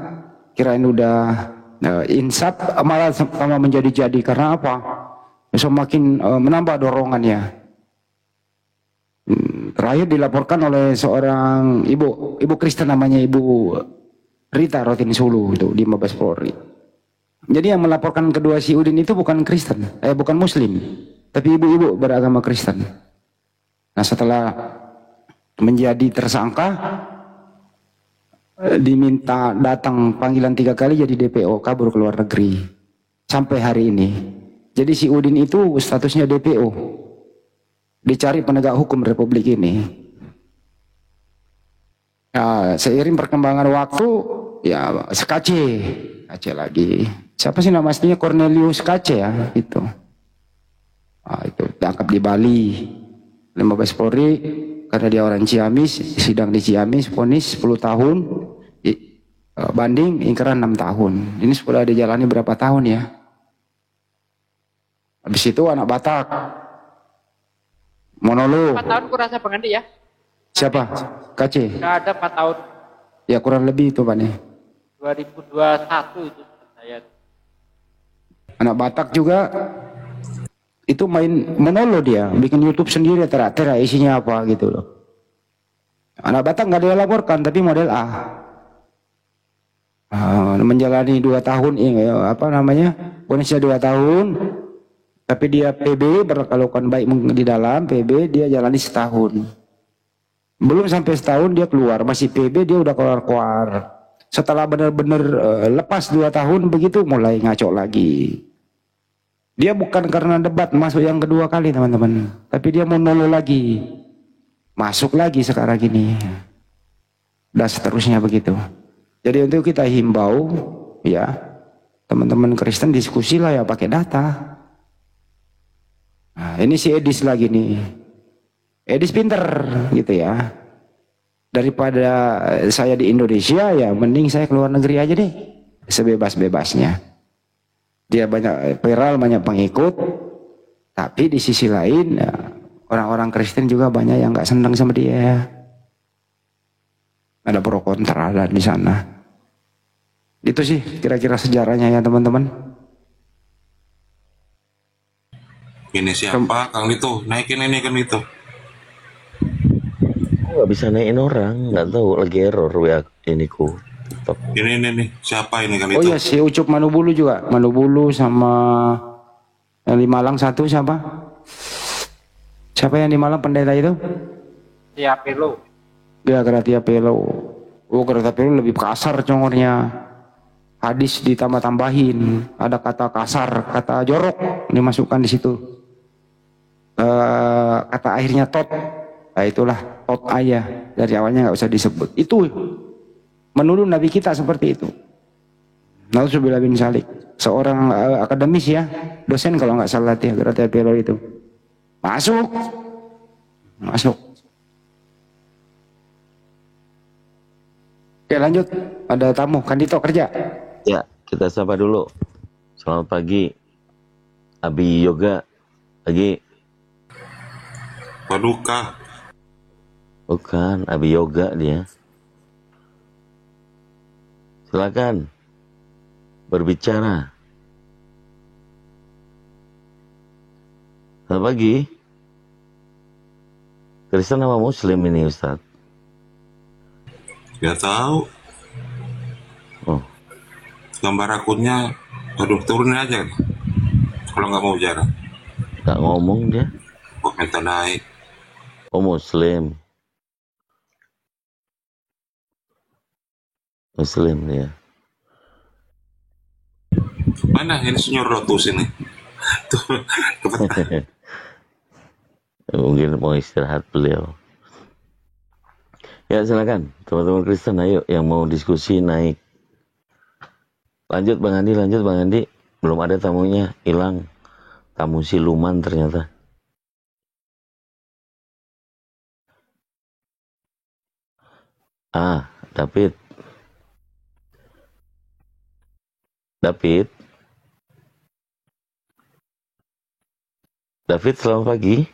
kirain udah insaf, malah sama menjadi-jadi. Karena apa? Semakin menambah dorongannya. Terakhir dilaporkan oleh seorang ibu Kristen, namanya Ibu Rita Rotin Sulu, itu di Mabes Polri. Jadi yang melaporkan kedua si Udin itu bukan Kristen, bukan Muslim, tapi ibu-ibu beragama Kristen. Nah, setelah menjadi tersangka, diminta datang panggilan 3 kali jadi DPO, kabur ke luar negeri sampai hari ini. Jadi si Udin itu statusnya DPO, dicari penegak hukum Republik ini. Nah, seiring perkembangan waktu, ya Skace lagi. Siapa sih nama aslinya? Cornelius Skace ya, itu. Nah, itu ditangkap di Bali, Mabes Polri, karena dia orang Ciamis, sidang di Ciamis, vonis 10 tahun, banding ingkrah 6 tahun. Ini sudah dijalani berapa tahun ya? Habis itu anak Batak, Monolo. 4 tahun kurasa Bang Andi ya? Siapa? KC? Sudah ada 4 tahun. Ya kurang lebih itu Pak nih. 2021 itu saya. Anak Batak juga itu main Monolo, dia bikin YouTube sendiri, tera isinya apa gitu loh. Anak Batak nggak dia laporkan, tapi model A. Menjalani 2 tahun, vonisnya 2 tahun, tapi dia PB berkelakuan baik di dalam PB, dia jalani setahun. Belum sampai setahun dia keluar, masih PB dia udah keluar. Setelah benar-benar lepas 2 tahun begitu mulai ngaco lagi. Dia bukan karena debat masuk yang kedua kali teman-teman, tapi dia mau nolo lagi, masuk lagi sekarang gini, dan seterusnya begitu. Jadi untuk kita himbau ya teman-teman Kristen, diskusi lah ya pakai data. Nah, ini si Edis lagi nih, Edis pinter gitu ya. Daripada saya di Indonesia, ya mending saya keluar negeri aja deh, sebebas-bebasnya. Dia banyak viral, banyak pengikut, tapi di sisi lain ya, orang-orang Kristen juga banyak yang nggak senang sama dia. Ada pro kontra di sana. Itu sih kira-kira sejarahnya ya teman-teman. Ini siapa Kang Lito? Naikin ini kan itu. Nggak bisa naikin orang, nggak tahu lagi error WA ini ku. Ini nih, siapa ini Kang Lito? Oh iya, si Ucup Manubulu juga, Manubulu sama yang di Malang satu siapa? Siapa yang di Malang pendeta itu? Ya Pelo. Ya Gratia Pelo. Oh Gratia Pelo lebih kasar congornya. Hadis ditambah-tambahin, ada kata kasar, kata jorok dimasukkan di situ. Kata akhirnya tot. Nah itulah tot ayah, dari awalnya nggak usah disebut. Itu menuduh Nabi kita seperti itu. Nauzubillah bin Salik, seorang akademis ya, dosen kalau nggak salah ya, Gratia Pelo itu. Masuk. Oke lanjut, ada tamu, Kandito kerja. Ya, kita sapa dulu. Selamat pagi, Abi Yoga. Pagi. Paduka. Bukan, Abi Yoga dia. Silakan berbicara. Selamat pagi. Kristen apa Muslim ini Ustaz? Gak tahu. Oh. Gambar akunnya, turunin aja. Kalau nggak mau bicara. Nggak ngomong dia. Kok minta naik? Oh Muslim. Muslim dia. Mana ini Senyor Rotus ini? Tuh, Mungkin mau istirahat beliau. Ya silakan teman-teman Kristen, ayo yang mau diskusi naik. Lanjut Bang Andi, lanjut Bang Andi. Belum ada tamunya, hilang. Tamu siluman ternyata. David. David, selamat pagi.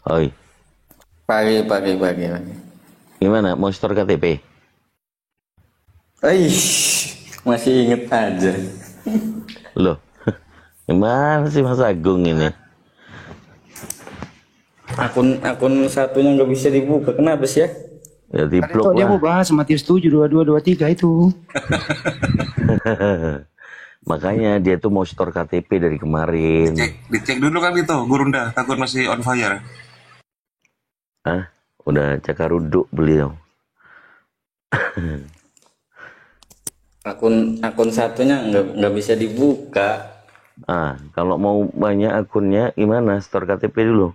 Oi. Pagi. Gimana, mau store KTP? Masih inget aja. Loh, gimana sih Mas Agung ini? Akun satunya nggak bisa dibuka, kenapa sih ya? Ya Kan diblok dia mau lah. bahas Matius 7, 22, 23 itu. Makanya dia tuh mau store KTP dari kemarin. Dicek dulu kan itu, Gurunda, takut masih on fire. Udah cakaruduk beliau. Akun satunya nggak bisa dibuka. Kalau mau banyak akunnya gimana? Store KTP dulu.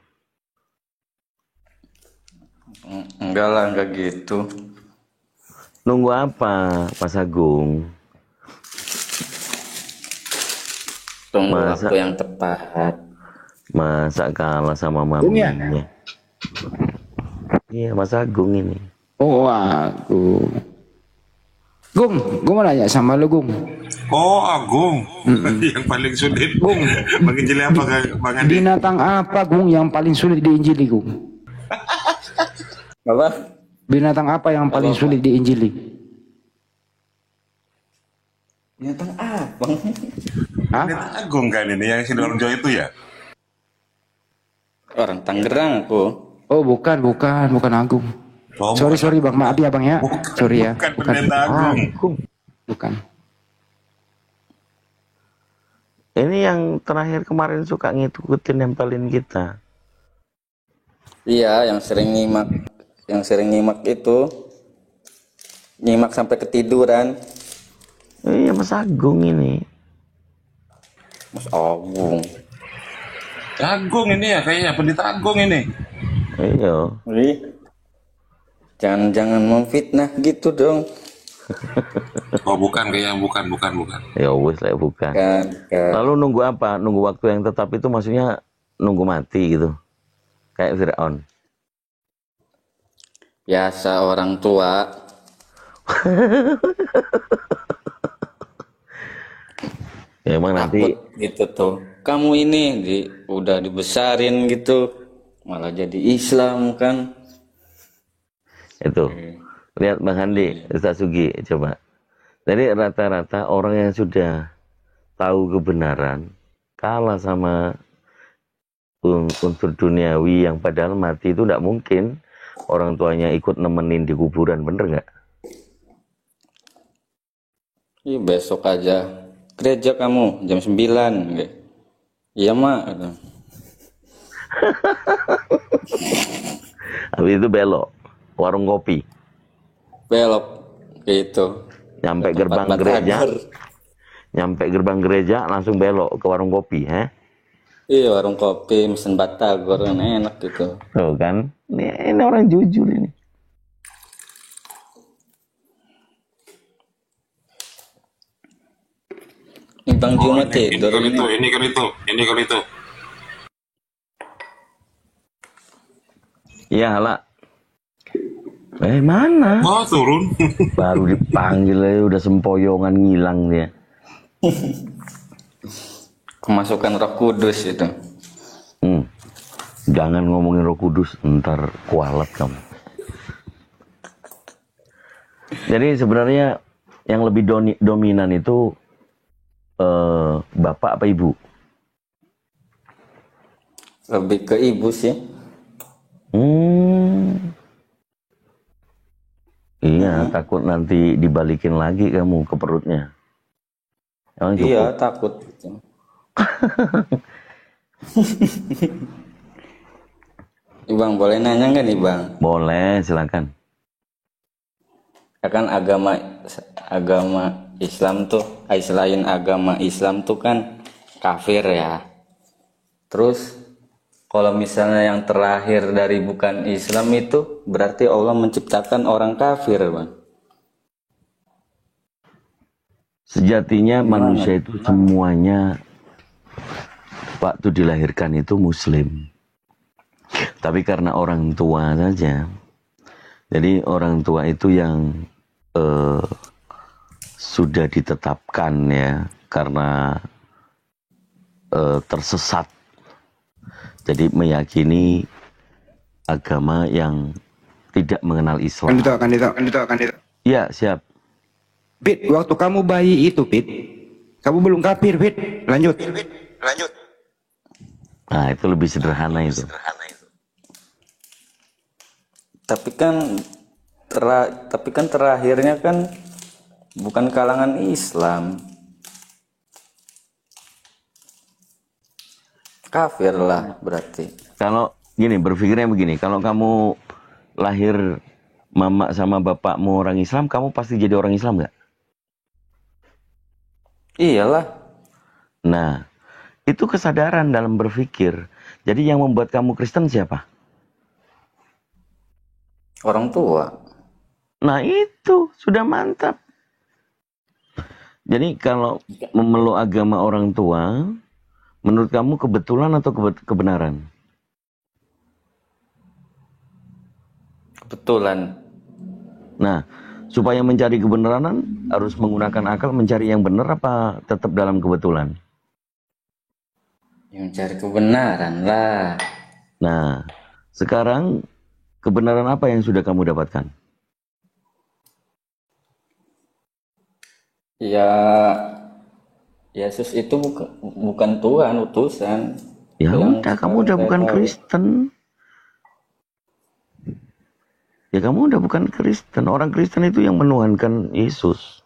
Enggak lah, enggak gitu. Nunggu apa, Mas Agung? Tunggu Masa- waktu yang tepat. Masa kalah sama maminya? Iya, Mas Agung ini. Oh, aku. Gung, gue mau nanya sama lu, Gung. Oh, Agung. Yang paling sulit. Menginjili apa Bang Andi? Binatang apa, Gung, yang paling sulit diinjili, Gung? Apa? Binatang apa yang paling sulit diinjili? Binatang apa? Binatang Agung kan ini yang Sidoarjo itu ya? Orang Tangerang aku. Oh, bukan Agung. Oh, Sorry Bang, maaf ya Bang ya. Sorry ya. Bukan pendeta Agung. Bukan. Ini yang terakhir kemarin suka ngikutin nempelin kita. Iya, yang sering nyimak itu. Nyimak sampai ketiduran. Iya, Mas Agung ini. Mas Agung. Agung ini ya, kayaknya pendeta Agung ini. Iya. Jangan memfitnah gitu dong. Oh, bukan kayaknya, bukan. Ya wes lah, bukan. Lalu nunggu apa? Nunggu waktu yang tetap itu maksudnya nunggu mati gitu. Kayak Firaun. Biasa orang tua. Ya emang nanti Gitu tuh. Kamu ini udah dibesarin gitu, malah jadi Islam kan. itu. Lihat Bang Handi, Ustaz Sugi, coba. Jadi rata-rata orang yang sudah tahu kebenaran kalah sama unsur duniawi yang padahal mati itu tidak mungkin orang tuanya ikut nemenin di kuburan, bener nggak? Ih, besok aja gereja kamu jam 9. Iya mak. Habis itu belok warung kopi, Belok gitu. nyampe Tempat gerbang gereja langsung belok ke warung kopi, Iya, warung kopi mesen batagor kan enak gitu. Tuh kan, ini orang jujur ini. Ini Bang Jumat Ini tidur kan ini. itu. Iya Hala. Mana? Oh, turun. Baru dipanggil aja udah sempoyongan ngilang dia. Kemasukan Roh Kudus itu. Jangan ngomongin Roh Kudus, ntar kualat kamu. Jadi sebenarnya yang lebih dominan itu bapak apa ibu? Lebih ke ibu sih. Iya, takut nanti dibalikin lagi kamu ke perutnya. Emang cukup? Iya, takut. Bang, boleh nanya nggak nih Bang? Boleh, silakan. Ya kan agama Islam tuh, selain agama Islam tuh kan kafir ya. Terus Kalau misalnya yang terakhir dari bukan Islam itu berarti Allah menciptakan orang kafir, Bang. Sejatinya Gimana? manusia itu semuanya waktu dilahirkan itu Muslim. Tapi karena orang tua saja. Jadi orang tua itu yang sudah ditetapkan ya karena tersesat. Jadi meyakini agama yang tidak mengenal Islam. Kan itu. Iya, siap. Pit, waktu kamu bayi itu, Pit, kamu belum kafir, Pit. Lanjut. Nah, itu lebih sederhana itu. Tapi kan terakhirnya kan bukan kalangan Islam. Kafir lah berarti. Kalau gini, berpikirnya begini, kalau kamu lahir mama sama bapakmu orang Islam, kamu pasti jadi orang Islam nggak? Iyalah. Nah, itu kesadaran dalam berpikir. Jadi yang membuat kamu Kristen siapa? Orang tua. Nah, itu sudah mantap. Jadi kalau memeluk agama orang tua, menurut kamu kebetulan atau kebenaran? Kebetulan. Nah, supaya mencari kebenaran harus menggunakan akal mencari yang benar apa tetap dalam kebetulan? Yang mencari kebenaran lah. Nah, sekarang kebenaran apa yang sudah kamu dapatkan? Ya, Yesus itu bukan Tuhan, utusan. Ya Yang udah, kamu udah saya bukan tahu. Kristen. Ya kamu udah bukan Kristen. Orang Kristen itu yang menuhankan Yesus.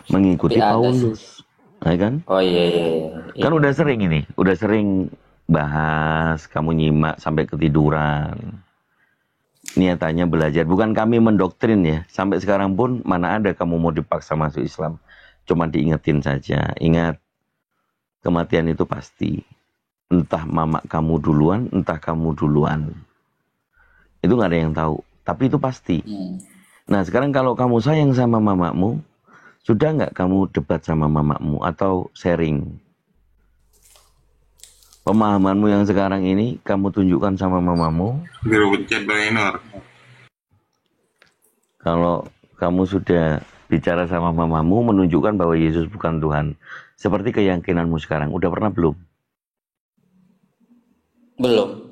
Mengikuti Tapi ada Paulus. Ya kan? Oh iya. Kan udah sering ini. Udah sering bahas, kamu nyimak sampai ketiduran. Niatannya belajar. Bukan kami mendoktrin ya. Sampai sekarang pun mana ada kamu mau dipaksa masuk Islam. Cuma diingetin saja. Ingat, kematian itu pasti. Entah mama kamu duluan, entah kamu duluan. Itu nggak ada yang tahu. Tapi itu pasti. Nah sekarang kalau kamu sayang sama mamamu, sudah nggak kamu debat sama mamamu atau sharing? Pemahamanmu yang sekarang ini kamu tunjukkan sama mamamu. Biru pencet Bainor. Kalau kamu sudah bicara sama mamamu menunjukkan bahwa Yesus bukan Tuhan. Seperti keyakinanmu sekarang. Udah pernah belum? Belum.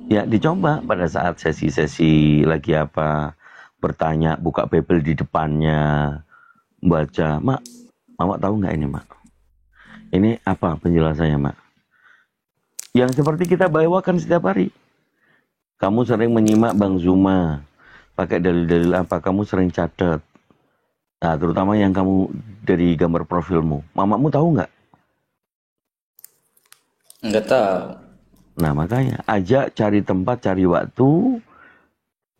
Ya dicoba pada saat sesi-sesi lagi apa. Bertanya, buka Bible di depannya. Baca, Mak, Mama tahu nggak ini, Mak? Ini apa penjelasannya, Mak? Yang seperti kita bawakan setiap hari. Kamu sering menyimak Bang Zuma. Pakai dalil-dalil apa? Kamu sering catat. Nah, terutama yang kamu dari gambar profilmu. Mamamu tahu nggak? Nggak tahu. Nah, makanya ajak cari tempat, cari waktu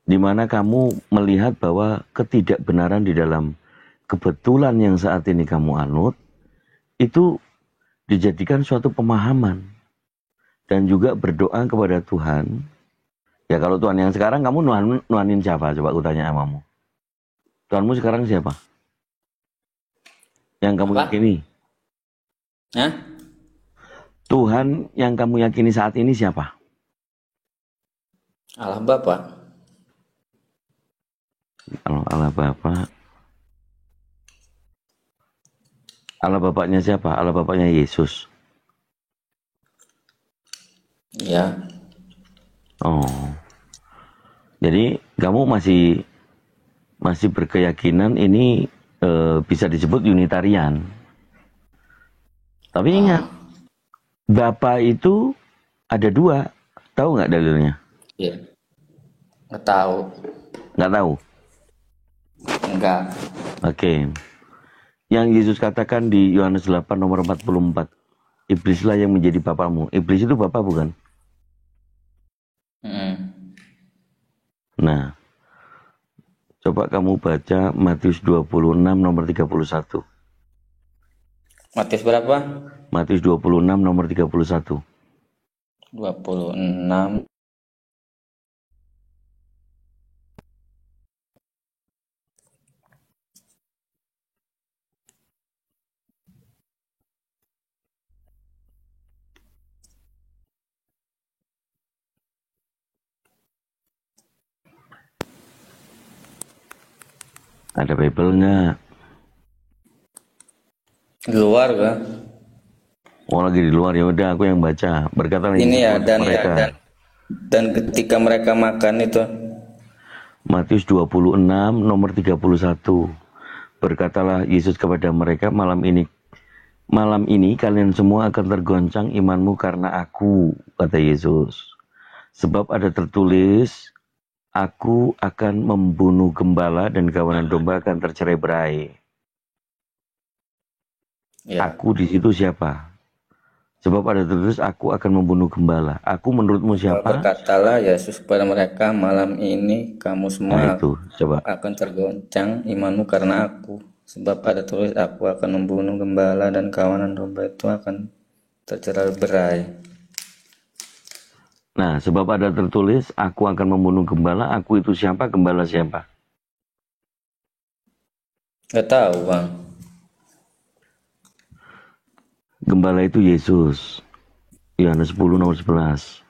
di mana kamu melihat bahwa ketidakbenaran di dalam kebetulan yang saat ini kamu anut itu dijadikan suatu pemahaman dan juga berdoa kepada Tuhan. Ya kalau Tuhan yang sekarang kamu nuanin siapa? Coba aku tanya amamu. Tuhanmu sekarang siapa? Yang kamu yakini? Hah? Tuhan yang kamu yakini saat ini siapa? Allah Bapa. Kalau Allah Bapa. Allah Bapaknya siapa? Allah Bapaknya Yesus. Ya. Oh. Jadi kamu masih berkeyakinan ini bisa disebut Unitarian. Tapi ingat, Bapa itu ada dua. Tahu nggak dalilnya? Iya. Nggak tahu. Nggak tahu? Enggak. Oke. Yang Yesus katakan di Yohanes 8 nomor 44. Iblislah yang menjadi bapamu. Iblis itu bapa bukan? Nah, coba kamu baca Matius 26 nomor 31. Matius berapa? Matius 26 nomor 31. 26. Ada Bible nggak? Di luar kan? Oh lagi di luar, ya udah aku yang baca. Berkatalah Ini ya, Yesus dan mereka. dan ketika mereka makan itu, Matius 26 nomor 31. Berkatalah Yesus kepada mereka, malam ini kalian semua akan tergoncang imanmu karena aku, kata Yesus. Sebab ada tertulis, aku akan membunuh gembala dan kawanan domba akan tercerai-berai. ya, Aku di situ siapa? Sebab ada tertulis, aku akan membunuh gembala. Aku menurutmu siapa? berkatalah Yesus kepada mereka, malam ini kamu Nah semua itu, coba. akan tergoncang imanmu karena aku. Sebab ada tulis, aku akan membunuh gembala dan kawanan domba itu akan tercerai-berai. Nah, sebab ada tertulis, aku akan membunuh gembala. Aku itu siapa? Gembala siapa? Gak tahu bang. Gembala itu Yesus. Yohanes 10 nomor 11.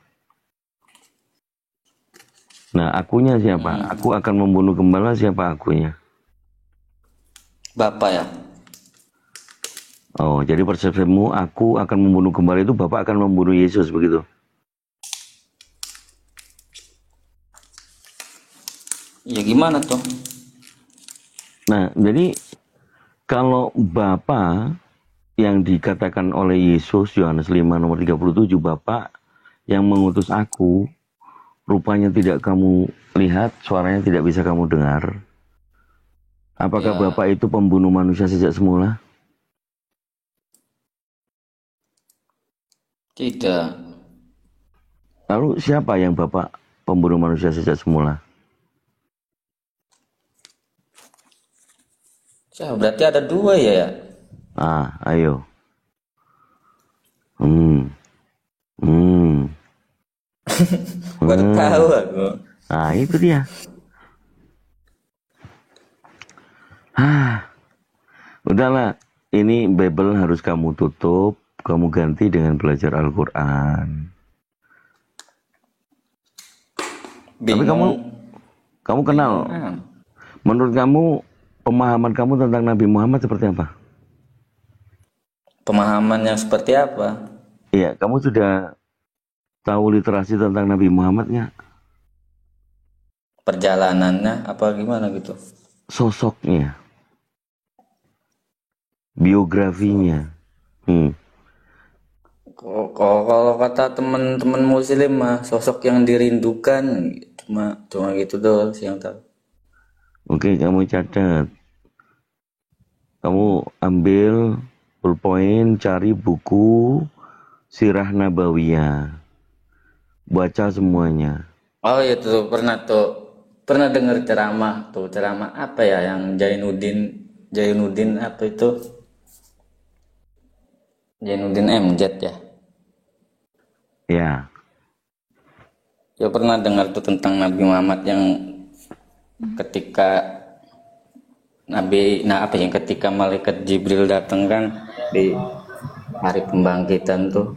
Nah, akunya siapa? Aku akan membunuh gembala, siapa akunya? Bapak ya? Oh, jadi persepsimu aku akan membunuh gembala itu Bapak akan membunuh Yesus, begitu? Ya gimana tuh? Nah, jadi kalau Bapa yang dikatakan oleh Yesus, Yohanes 5 nomor 37, Bapa yang mengutus aku, rupanya tidak kamu lihat, suaranya tidak bisa kamu dengar. Apakah Ya, Bapa itu pembunuh manusia sejak semula? tidak. Lalu siapa yang Bapak pembunuh manusia sejak semula? Berarti ada dua ya? Ah, ayo. Hmm. Hmm. Baru Hmm. tahu aku. Nah, itu dia. Udahlah, ini Bible harus kamu tutup, kamu ganti dengan belajar Al-Quran. Tapi kamu kenal, Bingung. menurut kamu, pemahaman kamu tentang Nabi Muhammad seperti apa? Pemahaman yang seperti apa? Iya, kamu sudah tahu literasi tentang Nabi Muhammad nggak? Perjalanannya apa gimana gitu? Sosoknya, biografinya. Kalau kata teman-teman Muslim mah sosok yang dirindukan, cuma gitu doang sih yang tahu. Oke, kamu catat. Kamu ambil pulpoin, cari buku Sirah Nabawiyah. Baca semuanya. Oh iya tuh pernah dengar ceramah apa ya yang Jainuddin apa itu? Jainuddin MZ ya. Ya. Ya pernah dengar tuh tentang Nabi Muhammad yang ketika ketika malaikat Jibril datang kan di hari pembangkitan tuh.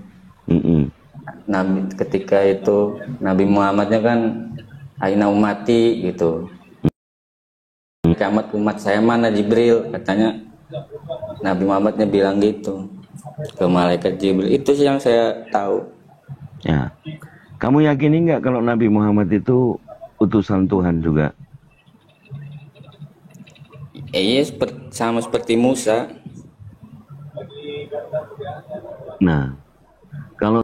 Ketika itu Nabi Muhammadnya kan aina umati gitu. Kiamat umat saya mana Jibril, katanya Nabi Muhammadnya bilang gitu ke malaikat Jibril. Itu sih yang saya tahu. Ya. Kamu yakini nggak kalau Nabi Muhammad itu utusan Tuhan juga? Iya, sama seperti Musa. Nah, kalau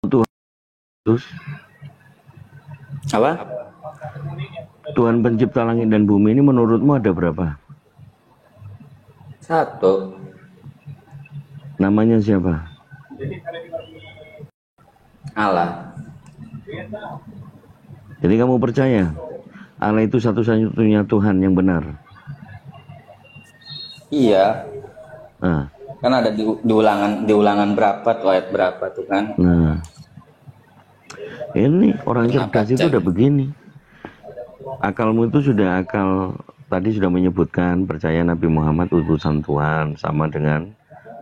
Tuhan Yesus, apa? Tuhan pencipta langit dan bumi ini menurutmu ada berapa? Satu. Namanya siapa? Allah. Jadi kamu percaya Allah itu satu-satunya Tuhan yang benar? Iya. Nah, Kan ada di ulangan berapa tuh, ayat berapa tuh kan. Nah, ini orang cerdas itu udah begini. Akalmu itu sudah akal, tadi sudah menyebutkan percaya Nabi Muhammad utusan Tuhan, sama dengan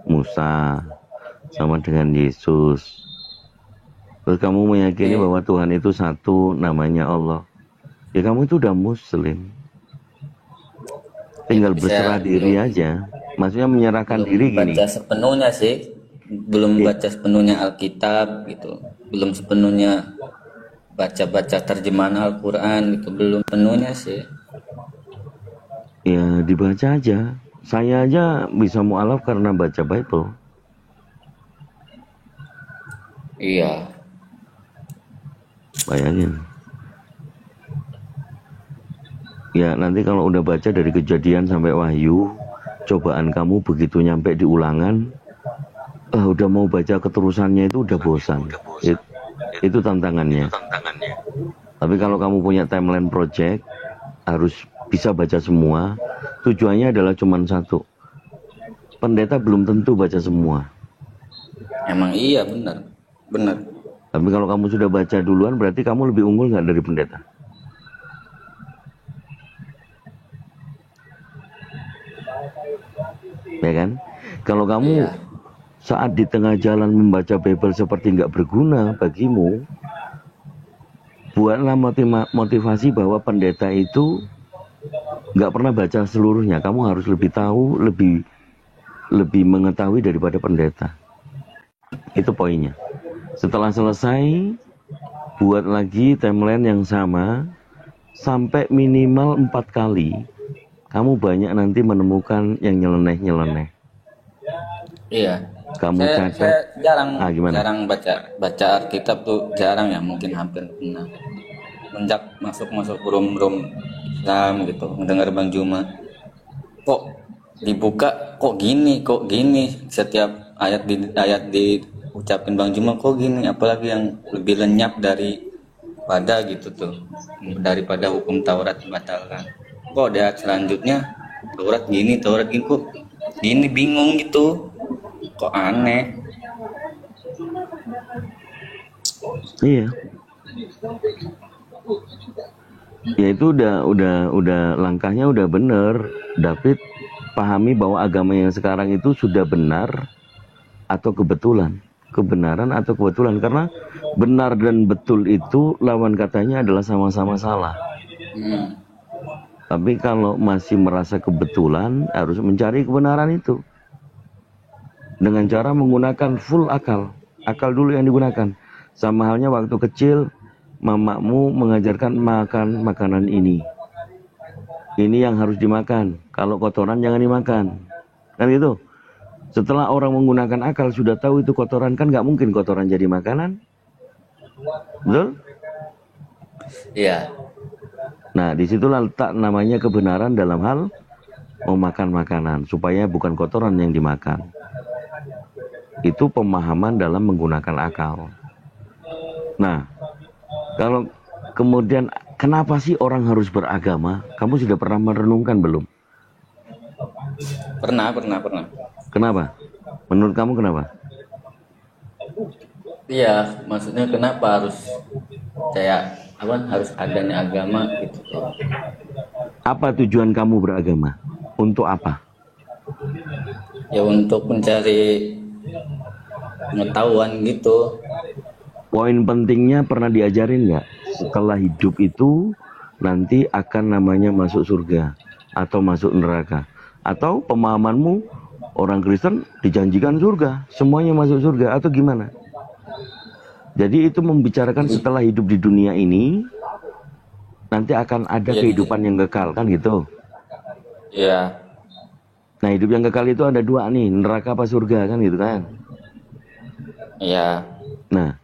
Musa, sama dengan Yesus. Terus kamu meyakini bahwa Tuhan itu satu, namanya Allah. Ya kamu itu udah muslim. Tinggal berserah diri aja. Maksudnya menyerahkan diri gini. Baca sepenuhnya sih. Belum baca sepenuhnya Alkitab gitu. Belum sepenuhnya baca-baca terjemahan Al-Quran gitu. Belum penuhnya sih. Ya dibaca aja. Saya aja bisa mu'alaf karena baca Bible. Iya. Bayangin. Ya nanti kalau udah baca dari Kejadian sampai Wahyu, cobaan kamu begitu nyampe di ulangan, udah mau baca keterusannya itu udah bosan. Itu tantangannya. Tapi kalau kamu punya timeline project, harus bisa baca semua. Tujuannya adalah cuma satu. Pendeta belum tentu baca semua. Emang iya, benar. Benar. Tapi kalau kamu sudah baca duluan, berarti kamu lebih unggul nggak dari pendeta? Ya kan? Kalau kamu saat di tengah jalan membaca Bible seperti nggak berguna bagimu, buatlah motivasi bahwa pendeta itu nggak pernah baca seluruhnya. Kamu harus lebih tahu, lebih mengetahui daripada pendeta. Itu poinnya. Setelah selesai, buat lagi timeline yang sama sampai minimal 4 kali. Kamu banyak nanti menemukan yang nyeleneh-nyeleneh. Iya. Kamu saya jarang baca Alkitab tuh, jarang ya, mungkin hampir pernah. Menjak masuk room Islam gitu, mendengar Bang Juma. Kok dibuka kok gini. Setiap ayat diucapin Bang Juma kok gini, apalagi yang lebih lenyap daripada gitu tuh. Daripada hukum Taurat dibatalkan. Kok ada selanjutnya Taurat gini kok gini, bingung gitu. Kok aneh. Iya. Ya itu udah langkahnya udah bener. David pahami bahwa agama yang sekarang itu sudah benar atau kebetulan. Kebenaran atau kebetulan, karena benar dan betul itu lawan katanya adalah sama-sama salah. Tapi kalau masih merasa kebetulan, harus mencari kebenaran itu dengan cara menggunakan full akal. Akal dulu yang digunakan. Sama halnya waktu kecil mamamu mengajarkan makan makanan ini. Ini yang harus dimakan. Kalau kotoran jangan dimakan. Kan gitu. Setelah orang menggunakan akal sudah tahu itu kotoran, kan nggak mungkin kotoran jadi makanan. Betul? Iya. Nah, disitulah letak namanya kebenaran dalam hal memakan makanan, supaya bukan kotoran yang dimakan. Itu pemahaman dalam menggunakan akal. Nah, kalau kemudian kenapa sih orang harus beragama? Kamu sudah pernah merenungkan belum? Pernah. Kenapa? Menurut kamu kenapa? Iya, maksudnya kenapa harus harus ada nih agama gitu. Apa tujuan kamu beragama? Untuk apa? Ya untuk mencari pengetahuan gitu. Poin pentingnya pernah diajarin nggak? Setelah hidup itu nanti akan namanya masuk surga atau masuk neraka. Atau pemahamanmu orang Kristen dijanjikan surga, semuanya masuk surga, atau gimana? Jadi itu membicarakan setelah hidup di dunia ini nanti akan ada kehidupan yang kekal, kan gitu? Iya. Nah, hidup yang kekal itu ada dua nih, neraka apa surga, kan gitu kan? Iya. Nah,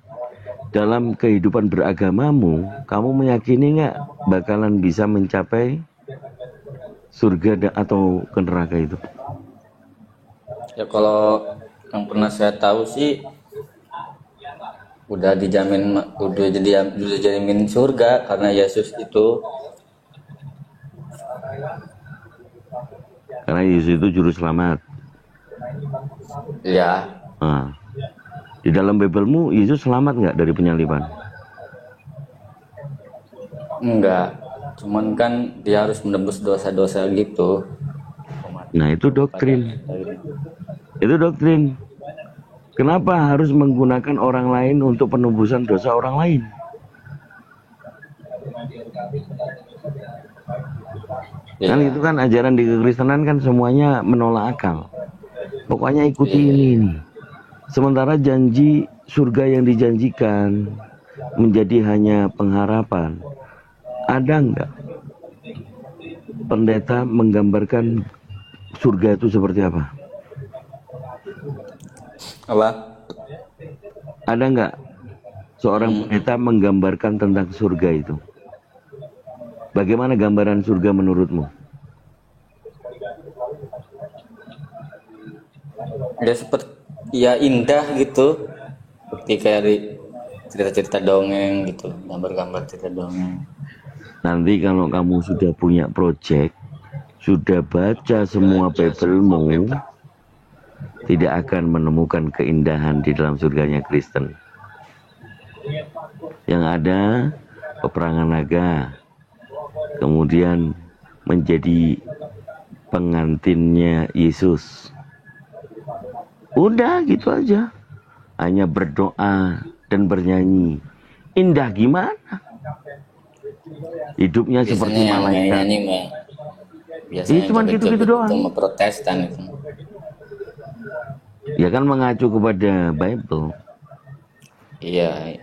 dalam kehidupan beragamamu, kamu meyakini nggak bakalan bisa mencapai surga atau ke neraka itu? Ya kalau yang pernah saya tahu sih udah dijamin surga karena Yesus itu. Karena Yesus itu juru selamat. Iya, Nah, di dalam Biblemu Yesus selamat nggak dari penyaliban? enggak. Cuman kan dia harus menebus dosa-dosa gitu. Nah, itu doktrin. Itu doktrin. Kenapa harus menggunakan orang lain untuk penebusan dosa orang lain? Kan Iya, itu kan ajaran di kekristenan kan semuanya menolak akal. Pokoknya ikuti iya, ini. Sementara janji surga yang dijanjikan menjadi hanya pengharapan. Ada nggak pendeta menggambarkan surga itu seperti apa? apa? Ada nggak seorang pendeta menggambarkan tentang surga itu? Bagaimana gambaran surga menurutmu? Ya seperti ya indah gitu, seperti kayak di cerita-cerita dongeng gitu, gambar-gambar cerita dongeng. Nanti kalau kamu sudah punya project, sudah baca semua Biblemu, tidak akan menemukan keindahan di dalam surganya Kristen. Yang ada peperangan naga, kemudian menjadi pengantinnya Yesus. Udah gitu aja, hanya berdoa dan bernyanyi. Indah gimana? Hidupnya seperti Biasanya yang malaikat. nyanyi mah biasanya Cuman gitu-gitu joget-joget doang. sama Protestan itu. Ya kan mengacu kepada Bible. Iya,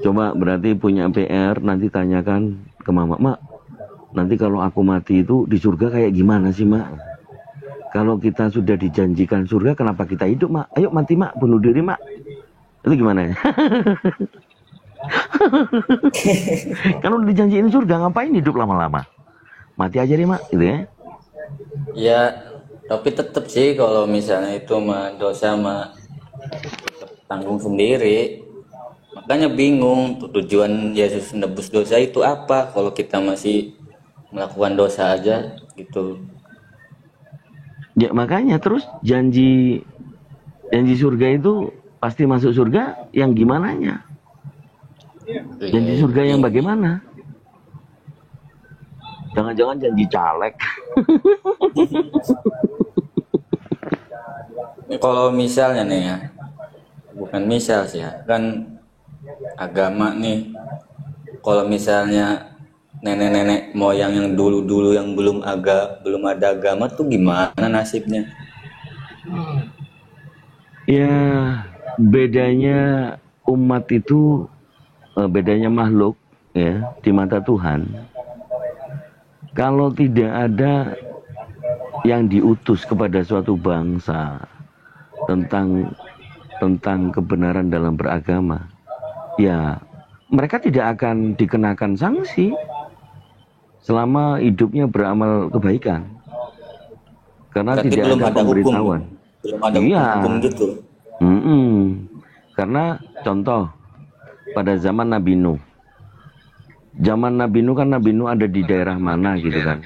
Coba berarti punya PR, nanti tanyakan ke mama, Mak, nanti kalau aku mati itu di surga kayak gimana sih, Mak? Kalau kita sudah dijanjikan surga, kenapa kita hidup, Mak? Ayo mati, Mak, bunuh diri, Mak. Itu gimana ya? Kalau udah dijanjiin surga, ngapain hidup lama-lama? Mati aja deh, Mak, gitu ya. ya tapi tetap sih kalau misalnya itu mah dosa mah tetap tanggung sendiri. Makanya bingung tujuan Yesus nebus dosa itu apa kalau kita masih melakukan dosa aja gitu. Ya makanya terus janji surga itu pasti masuk surga yang gimananya? Janji surga yang bagaimana? Jangan-jangan janji caleg. Kalau misalnya nih ya, bukan misal sih ya, kan agama nih, kalau misalnya nenek-nenek moyang yang dulu-dulu yang belum ada agama tuh gimana nasibnya? Ya bedanya umat itu, bedanya makhluk ya di mata Tuhan. Kalau tidak ada yang diutus kepada suatu bangsa tentang kebenaran dalam beragama, ya mereka tidak akan dikenakan sanksi selama hidupnya beramal kebaikan, karena Berarti tidak belum ada ada hukum, pemberitahuan. belum ada Iya. hukum gitu. Karena contoh pada zaman Nabi Nuh. Zaman Nabi Nuh kan Nabi Nuh ada di daerah mana gitu kan.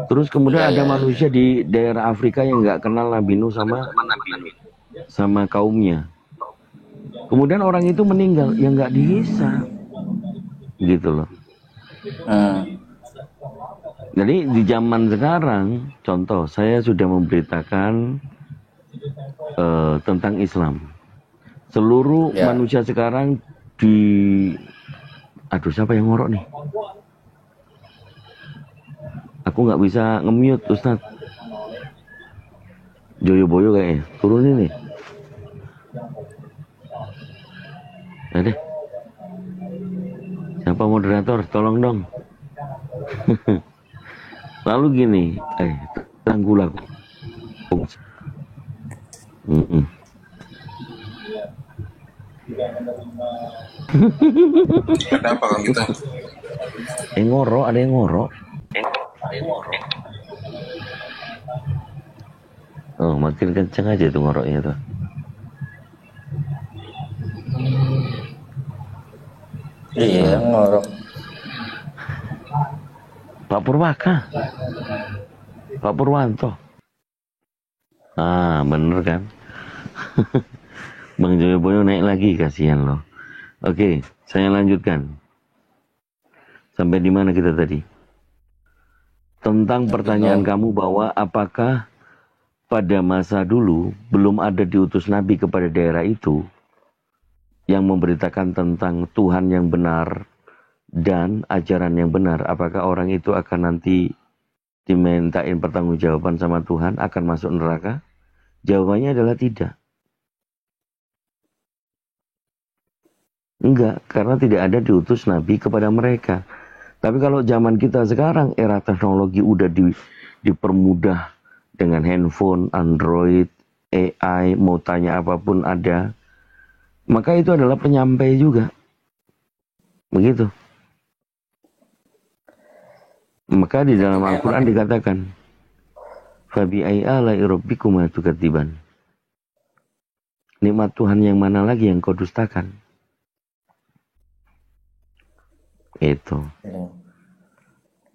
Terus kemudian ada manusia di daerah Afrika yang nggak kenal Nabi Nuh sama kaumnya. Kemudian orang itu meninggal, ya nggak dihisab, gitu loh. Jadi di zaman sekarang, contoh saya sudah memberitakan tentang Islam. Seluruh manusia sekarang aduh siapa yang ngorok nih? Aku nggak bisa nge-mute Ustaz. Joyo Boyo kayaknya turunin nih. Nah deh. Siapa moderator? Tolong dong. Lalu gini, tanggul aku. Ada apa Kang kita? Ngorok, ada yang ngorok. Oh, makin kenceng aja tuh ngoroknya tuh. Iya, ngorok. Pak Purwaka, Pak Purwanto. Nah, bener kan? Bang Joyoboyo naik lagi, kasihan loh. Oke, saya lanjutkan. Sampai di mana kita tadi? Tentang pertanyaan kamu bahwa apakah pada masa dulu belum ada diutus Nabi kepada daerah itu yang memberitakan tentang Tuhan yang benar dan ajaran yang benar. Apakah orang itu akan nanti dimintain pertanggungjawaban sama Tuhan, akan masuk neraka? Jawabannya adalah tidak. Enggak, karena tidak ada diutus Nabi kepada mereka. Tapi kalau zaman kita sekarang, era teknologi udah dipermudah dengan handphone, Android, AI, mau tanya apapun ada. Maka itu adalah penyampai juga. Begitu. Maka di dalam Al-Quran dikatakan, Fabi ay'alai rabbikuma tukadziban. Nikmat Tuhan yang mana lagi yang kau dustakan? Itu.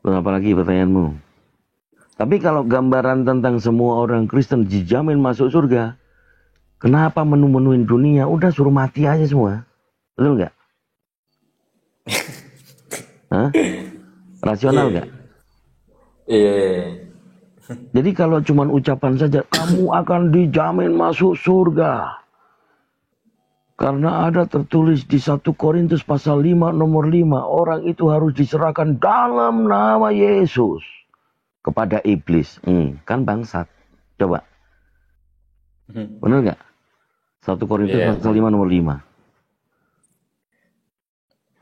Apa lagi pertanyaanmu? Tapi kalau gambaran tentang semua orang Kristen dijamin masuk surga, kenapa menu-menuin dunia? Udah suruh mati aja semua. Betul nggak? Hah? Rasional nggak? Iya. Jadi kalau cuma ucapan saja, kamu akan dijamin masuk surga. Karena ada tertulis di 1 Korintus pasal 5 nomor 5, orang itu harus diserahkan dalam nama Yesus kepada iblis. Kan bangsat. Coba. Benar nggak? 1 Korintus pasal 5 nomor 5.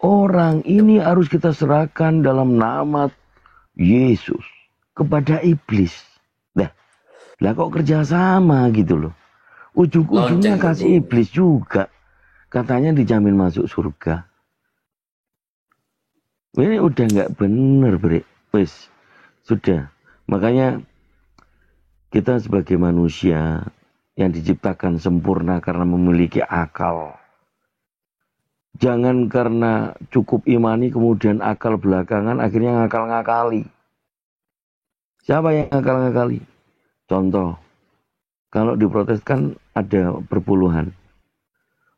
Orang ini harus kita serahkan dalam nama Yesus kepada iblis. Lah kok kerjasama gitu loh. Ujung-ujungnya kasih iblis juga. Katanya dijamin masuk surga. Ini udah nggak bener, Bre. Wes, sudah. Makanya kita sebagai manusia yang diciptakan sempurna karena memiliki akal. Jangan karena cukup imani kemudian akal belakangan akhirnya ngakal-ngakali. Siapa yang ngakal-ngakali? Contoh, kalau diprotes kan ada perpuluhan.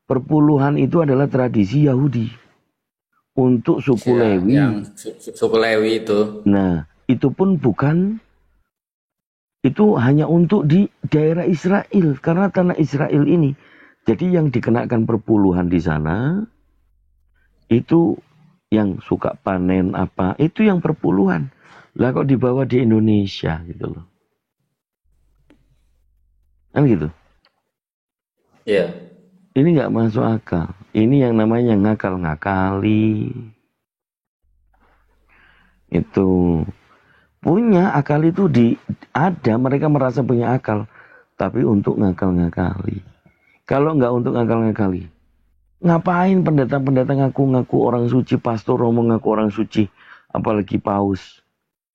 Perpuluhan itu adalah tradisi Yahudi untuk suku Lewi. Yang suku Lewi itu. Nah, itu pun bukan, itu hanya untuk di daerah Israel. Karena tanah Israel ini, jadi yang dikenakan perpuluhan di sana, itu yang suka panen apa, itu yang perpuluhan. Lah kok dibawa di Indonesia gitu loh. Kan gitu. Iya. Ini nggak masuk akal. Ini yang namanya ngakal-ngakali. Itu punya akal itu ada, mereka merasa punya akal, tapi untuk ngakal-ngakali. Kalau nggak untuk ngakal-ngakali, ngapain pendeta-pendeta ngaku-ngaku orang suci, pastor ngomong ngaku orang suci, apalagi paus.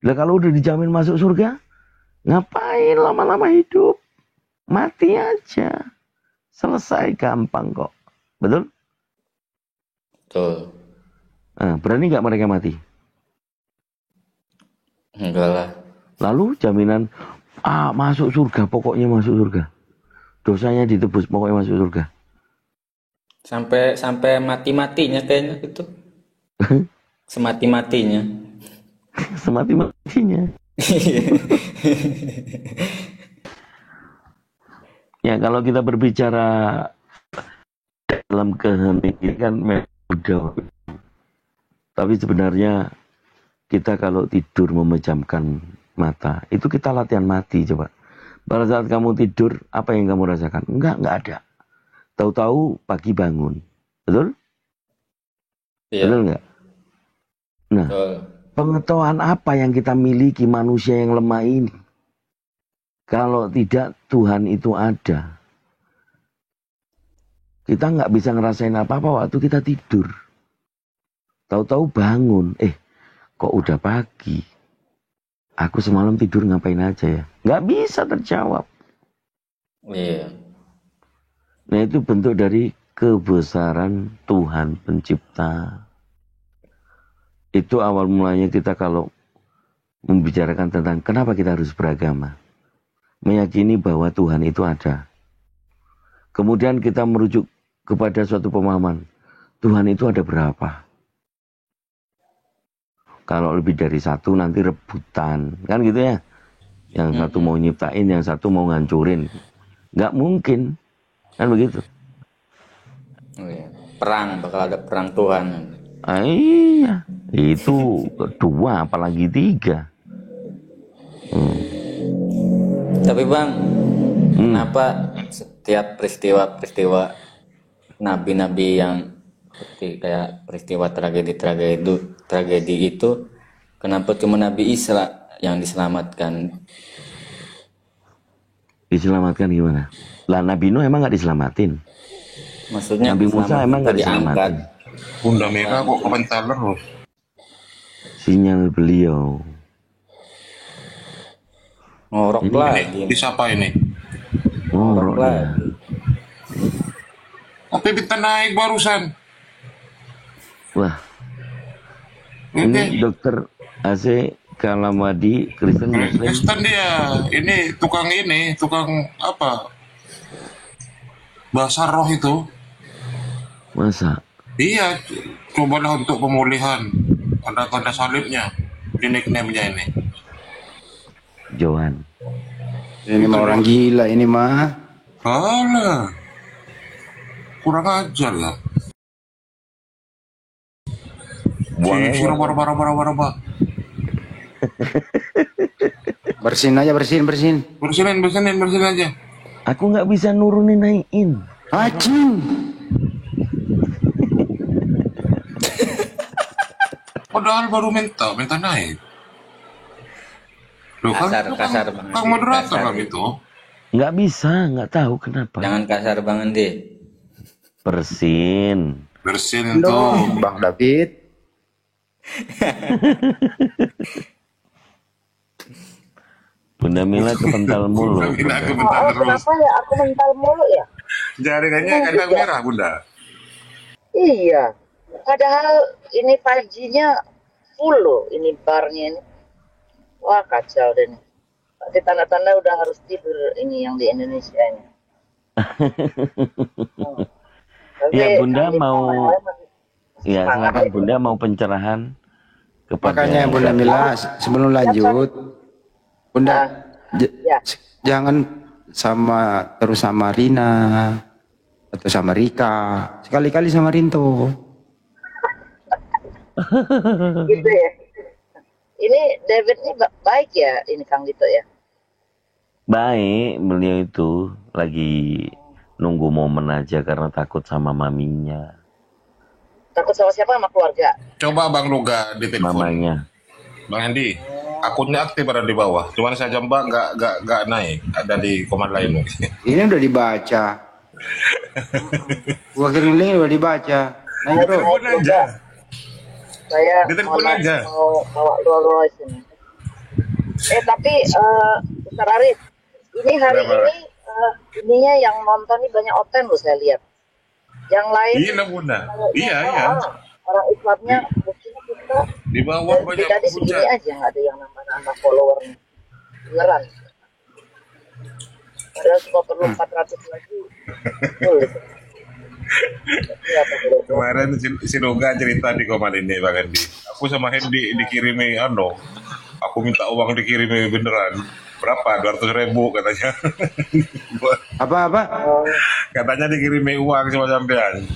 Lah kalau udah dijamin masuk surga, ngapain lama-lama hidup? Mati aja. Selesai, gampang kok. Betul? Betul. Nah, berani nggak mereka mati? Enggak lah. Lalu jaminan, masuk surga, pokoknya masuk surga. Dosanya ditebus, pokoknya masuk surga. Sampai mati-matinya kayaknya gitu. Semati-matinya. Semati-matinya. Ya, kalau kita berbicara dalam kehening ini kan mudah. Tapi sebenarnya kita kalau tidur memejamkan mata, itu kita latihan mati coba. Pada saat kamu tidur, apa yang kamu rasakan? Enggak ada. Tahu-tahu pagi bangun. Betul? Iya. Betul enggak? Nah, pengetahuan apa yang kita miliki manusia yang lemah ini? Kalau tidak Tuhan itu ada, kita nggak bisa ngerasain apa-apa waktu kita tidur. Tahu-tahu bangun, kok udah pagi? Aku semalam tidur ngapain aja ya? Nggak bisa terjawab. Iya. Nah itu bentuk dari kebesaran Tuhan pencipta. Itu awal mulanya kita kalau membicarakan tentang kenapa kita harus beragama. meyakini bahwa Tuhan itu ada. Kemudian kita merujuk kepada suatu pemahaman, Tuhan itu ada berapa? Kalau lebih dari satu nanti rebutan, kan gitu ya. Yang satu mau nyiptain, yang satu mau ngancurin. Nggak mungkin, kan begitu. Oh, iya. Perang, bakal ada perang Tuhan. Iya, itu dua apalagi tiga. Tapi Bang, kenapa setiap peristiwa nabi-nabi yang seperti kayak peristiwa tragedi itu, kenapa cuma Nabi Isa yang diselamatkan? Diselamatkan gimana? Lah Nabi Nuh emang nggak diselamatin? Maksudnya Nabi Musa emang nggak diselamatin? Bunda Mega kok komentar terus. Sinyal beliau. Ngorok Ini lagi. Di siapa ini? ngorok lah. dia. Tapi kita naik barusan. Wah, ini dokter AC Kalamadi Kristen Muslim. Kristen dia. Ini tukang apa? Bahasa roh itu. Masa? Iya, cobalah untuk pemulihan. Ada tanda salibnya. Di nickname-nya ini. Johan. Ini mah orang gila ini mah. Alah. Kurang ajar lah. Si raba. Bersihin aja, bersihin. Bersihin aja. Aku nggak bisa nurunin naikin. Acing. Padahal baru minta naik. Loh, Kasar Bang. Kang moderator lah gitu. Nggak bisa, nggak tahu kenapa. Jangan kasar Bang Andi. Bersin. Bersin itu. Bang David. Bunda Mila kepental mulu. Bunda kepental terus. Kenapa ya aku mental mulu ya? Jaringannya kadang merah, Bunda. Iya. Padahal ini 5G-nya full loh, ini barnya ini. Wah kacau deh nih. Berarti tanda-tanda udah harus tidur ini yang di Indonesia ini. Ya Bunda mau, ya silakan Bunda mau pencerahan kepada. Makanya Bunda Mila sebelum lanjut, Bunda jangan terus sama Rina atau sama Rika, sekali-kali sama Rinto. Gitu ya. Ini David ini baik ya, ini Kang Dito ya. Baik, beliau itu lagi nunggu momen aja karena takut sama maminya. Takut sama siapa? Sama keluarga. Coba Bang Luga di telepon. Mamanya. Bang Andi, akunnya aktif ada di bawah. Cuman saya jambak nggak naik, ada di command lain. Ini udah dibaca. Gua kirim link udah dibaca. Naik bro. Saya ditelepon aja. Mau bawa Rolls Royce ini. Tapi Ustaz Arif, ini hari ini ininya yang nonton ini banyak oten loh saya lihat. Yang lain Iya Bunda. Iya. Orang Islamnya mungkin kita Di bawah banyak tadi segini aja, nggak ada yang nambah followernya. Beneran. Padahal cuma perlu 400 lagi. Kemarin si Luga cerita di komen ini Bang Andi. Aku sama Hendy dikirimi aku minta uang dikirimi beneran. Berapa? 200.000 katanya. Apa? Katanya dikirimi uang sama sampean.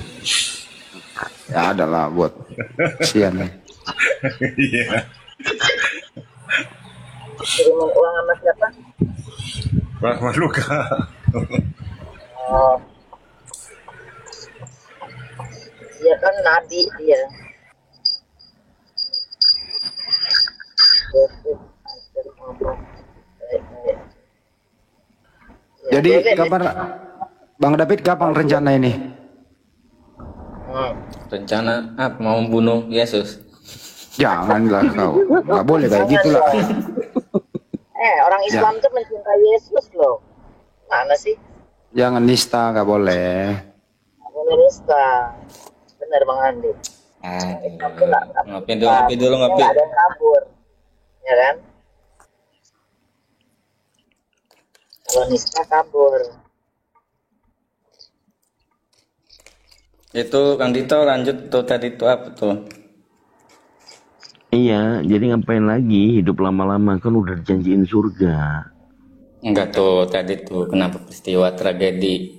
Ya ada lah buat kasihan. Iya. Kiriman uang sama siapa? Bang Luga. Dia kan nabi dia. Jadi kapan Bang David kapan rencana ini? Rencana apa? Mau membunuh Yesus? Janganlah kau, nggak boleh kayak gitulah. Orang Islam tuh mencintai Yesus loh. Mana sih? Jangan nista, nggak boleh. Nggak boleh nista. Bener Bang Andi. Ngopi dulu. Nggak ada yang kabur, ya kan? Kalau nista kabur. Itu Kang Dito lanjut tuh tadi tuh apa tuh? Iya, jadi ngapain lagi hidup lama-lama, kan udah dijanjiin surga. Enggak tuh tadi tuh kenapa peristiwa tragedi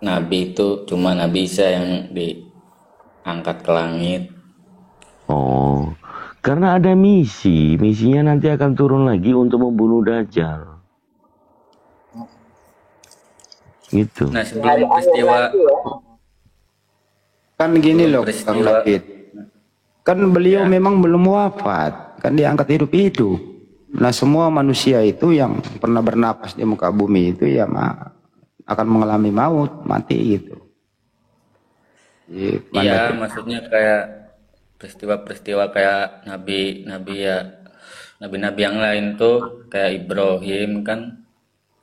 Nabi itu cuma Nabi Isa yang diangkat ke langit. Oh, karena ada misinya nanti akan turun lagi untuk membunuh Dajjal. Gitu. Nah sebelum peristiwa Kan gini loh, Kang peristiwa David. Kan beliau ya memang belum wafat, kan diangkat hidup-hidup. Nah, semua manusia itu yang pernah bernapas di muka bumi itu ya akan mengalami maut, mati gitu. Iya, Bang iya David. maksudnya kayak peristiwa-peristiwa kayak nabi-nabi ya nabi-nabi yang lain tuh kayak Ibrahim kan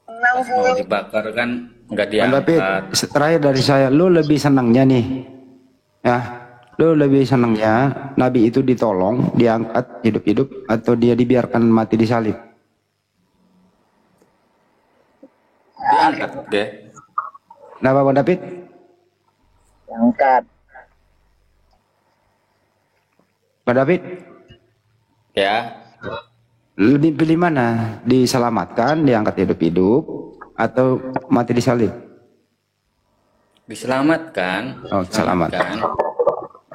pas mau dibakar kan nggak Bang David, diangkat. terakhir dari saya, lu lebih senangnya nih, ya, lu lebih senangnya Nabi itu ditolong, diangkat hidup-hidup, atau dia dibiarkan mati disalib? Diangkat deh. Kenapa Bang David? Angkat. Bang David, Ya lebih pilih mana? Diselamatkan, diangkat hidup-hidup, atau mati disalib? diselamatkan, Oh, selamat. diselamatkan.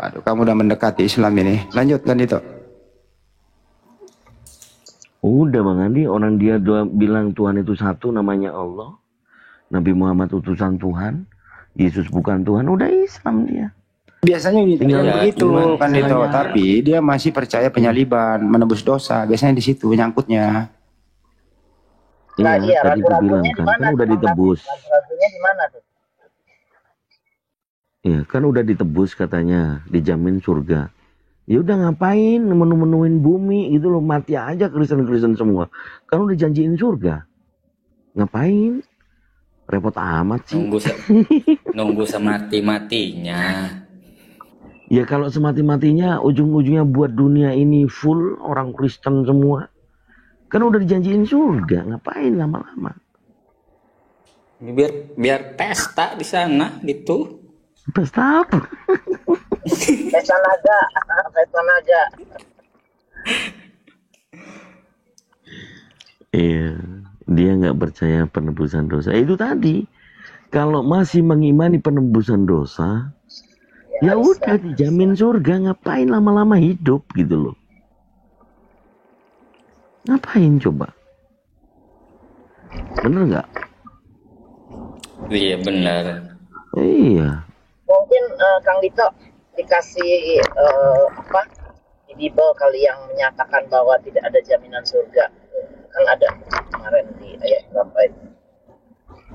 Aduh, kamu udah mendekati Islam ini. Lanjutkan itu. Udah Bang Andi, orang dia bilang Tuhan itu satu, namanya Allah. Nabi Muhammad utusan Tuhan. Yesus bukan Tuhan, udah Islam dia. Biasanya Tinggal Ya begitu cuman kan itu, istilahnya, tapi dia masih percaya penyaliban, menebus dosa. Biasanya di situ nyangkutnya. Nah, iya iya, tadi aku bilang ragu-ragunya di kan mana udah tuh, Bang David? ditebus. Ragu-ragunya di mana tuh? Iya, kan udah ditebus katanya, dijamin surga. Ya udah ngapain menu-menuin bumi gitu loh, mati aja Kristen-Kristen semua. Kan udah janjiin surga. Ngapain? Repot amat sih. nunggu semati-matinya. Ya kalau semati-matinya ujung-ujungnya buat dunia ini full orang Kristen semua. Kan udah dijanjiin surga, ngapain lama-lama? Biar pesta di sana gitu. Pesta apa? Pesta naga, pesta naga. Iya, dia nggak percaya penebusan dosa. Itu tadi, kalau masih mengimani penebusan dosa, ya udah dijamin surga, ngapain lama-lama hidup gitu loh. Ngapain coba? Bener nggak? Iya benar. Iya. Mungkin Kang Dito dikasih apa di Bible kali yang menyatakan bahwa tidak ada jaminan surga. Kan ada kemarin di ayat berapa itu.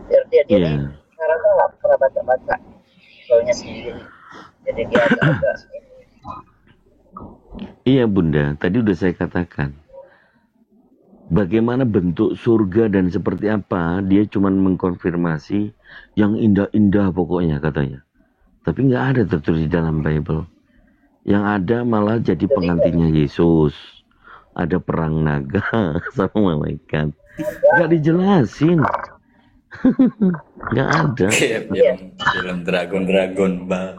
Biar dia Iya. nih sekarang tuh nggak pernah baca-baca Bible-nya sendiri. Jadi dia agak-agak ini. Iya Bunda, tadi udah saya katakan. Bagaimana bentuk surga dan seperti apa, dia cuma mengkonfirmasi yang indah-indah pokoknya katanya. Tapi nggak ada tertulis di dalam Bible. Yang ada malah jadi pengantinnya Yesus. Ada perang naga sama malaikat. Nggak dijelasin. Nggak ada. Kayak film Dragon Ball.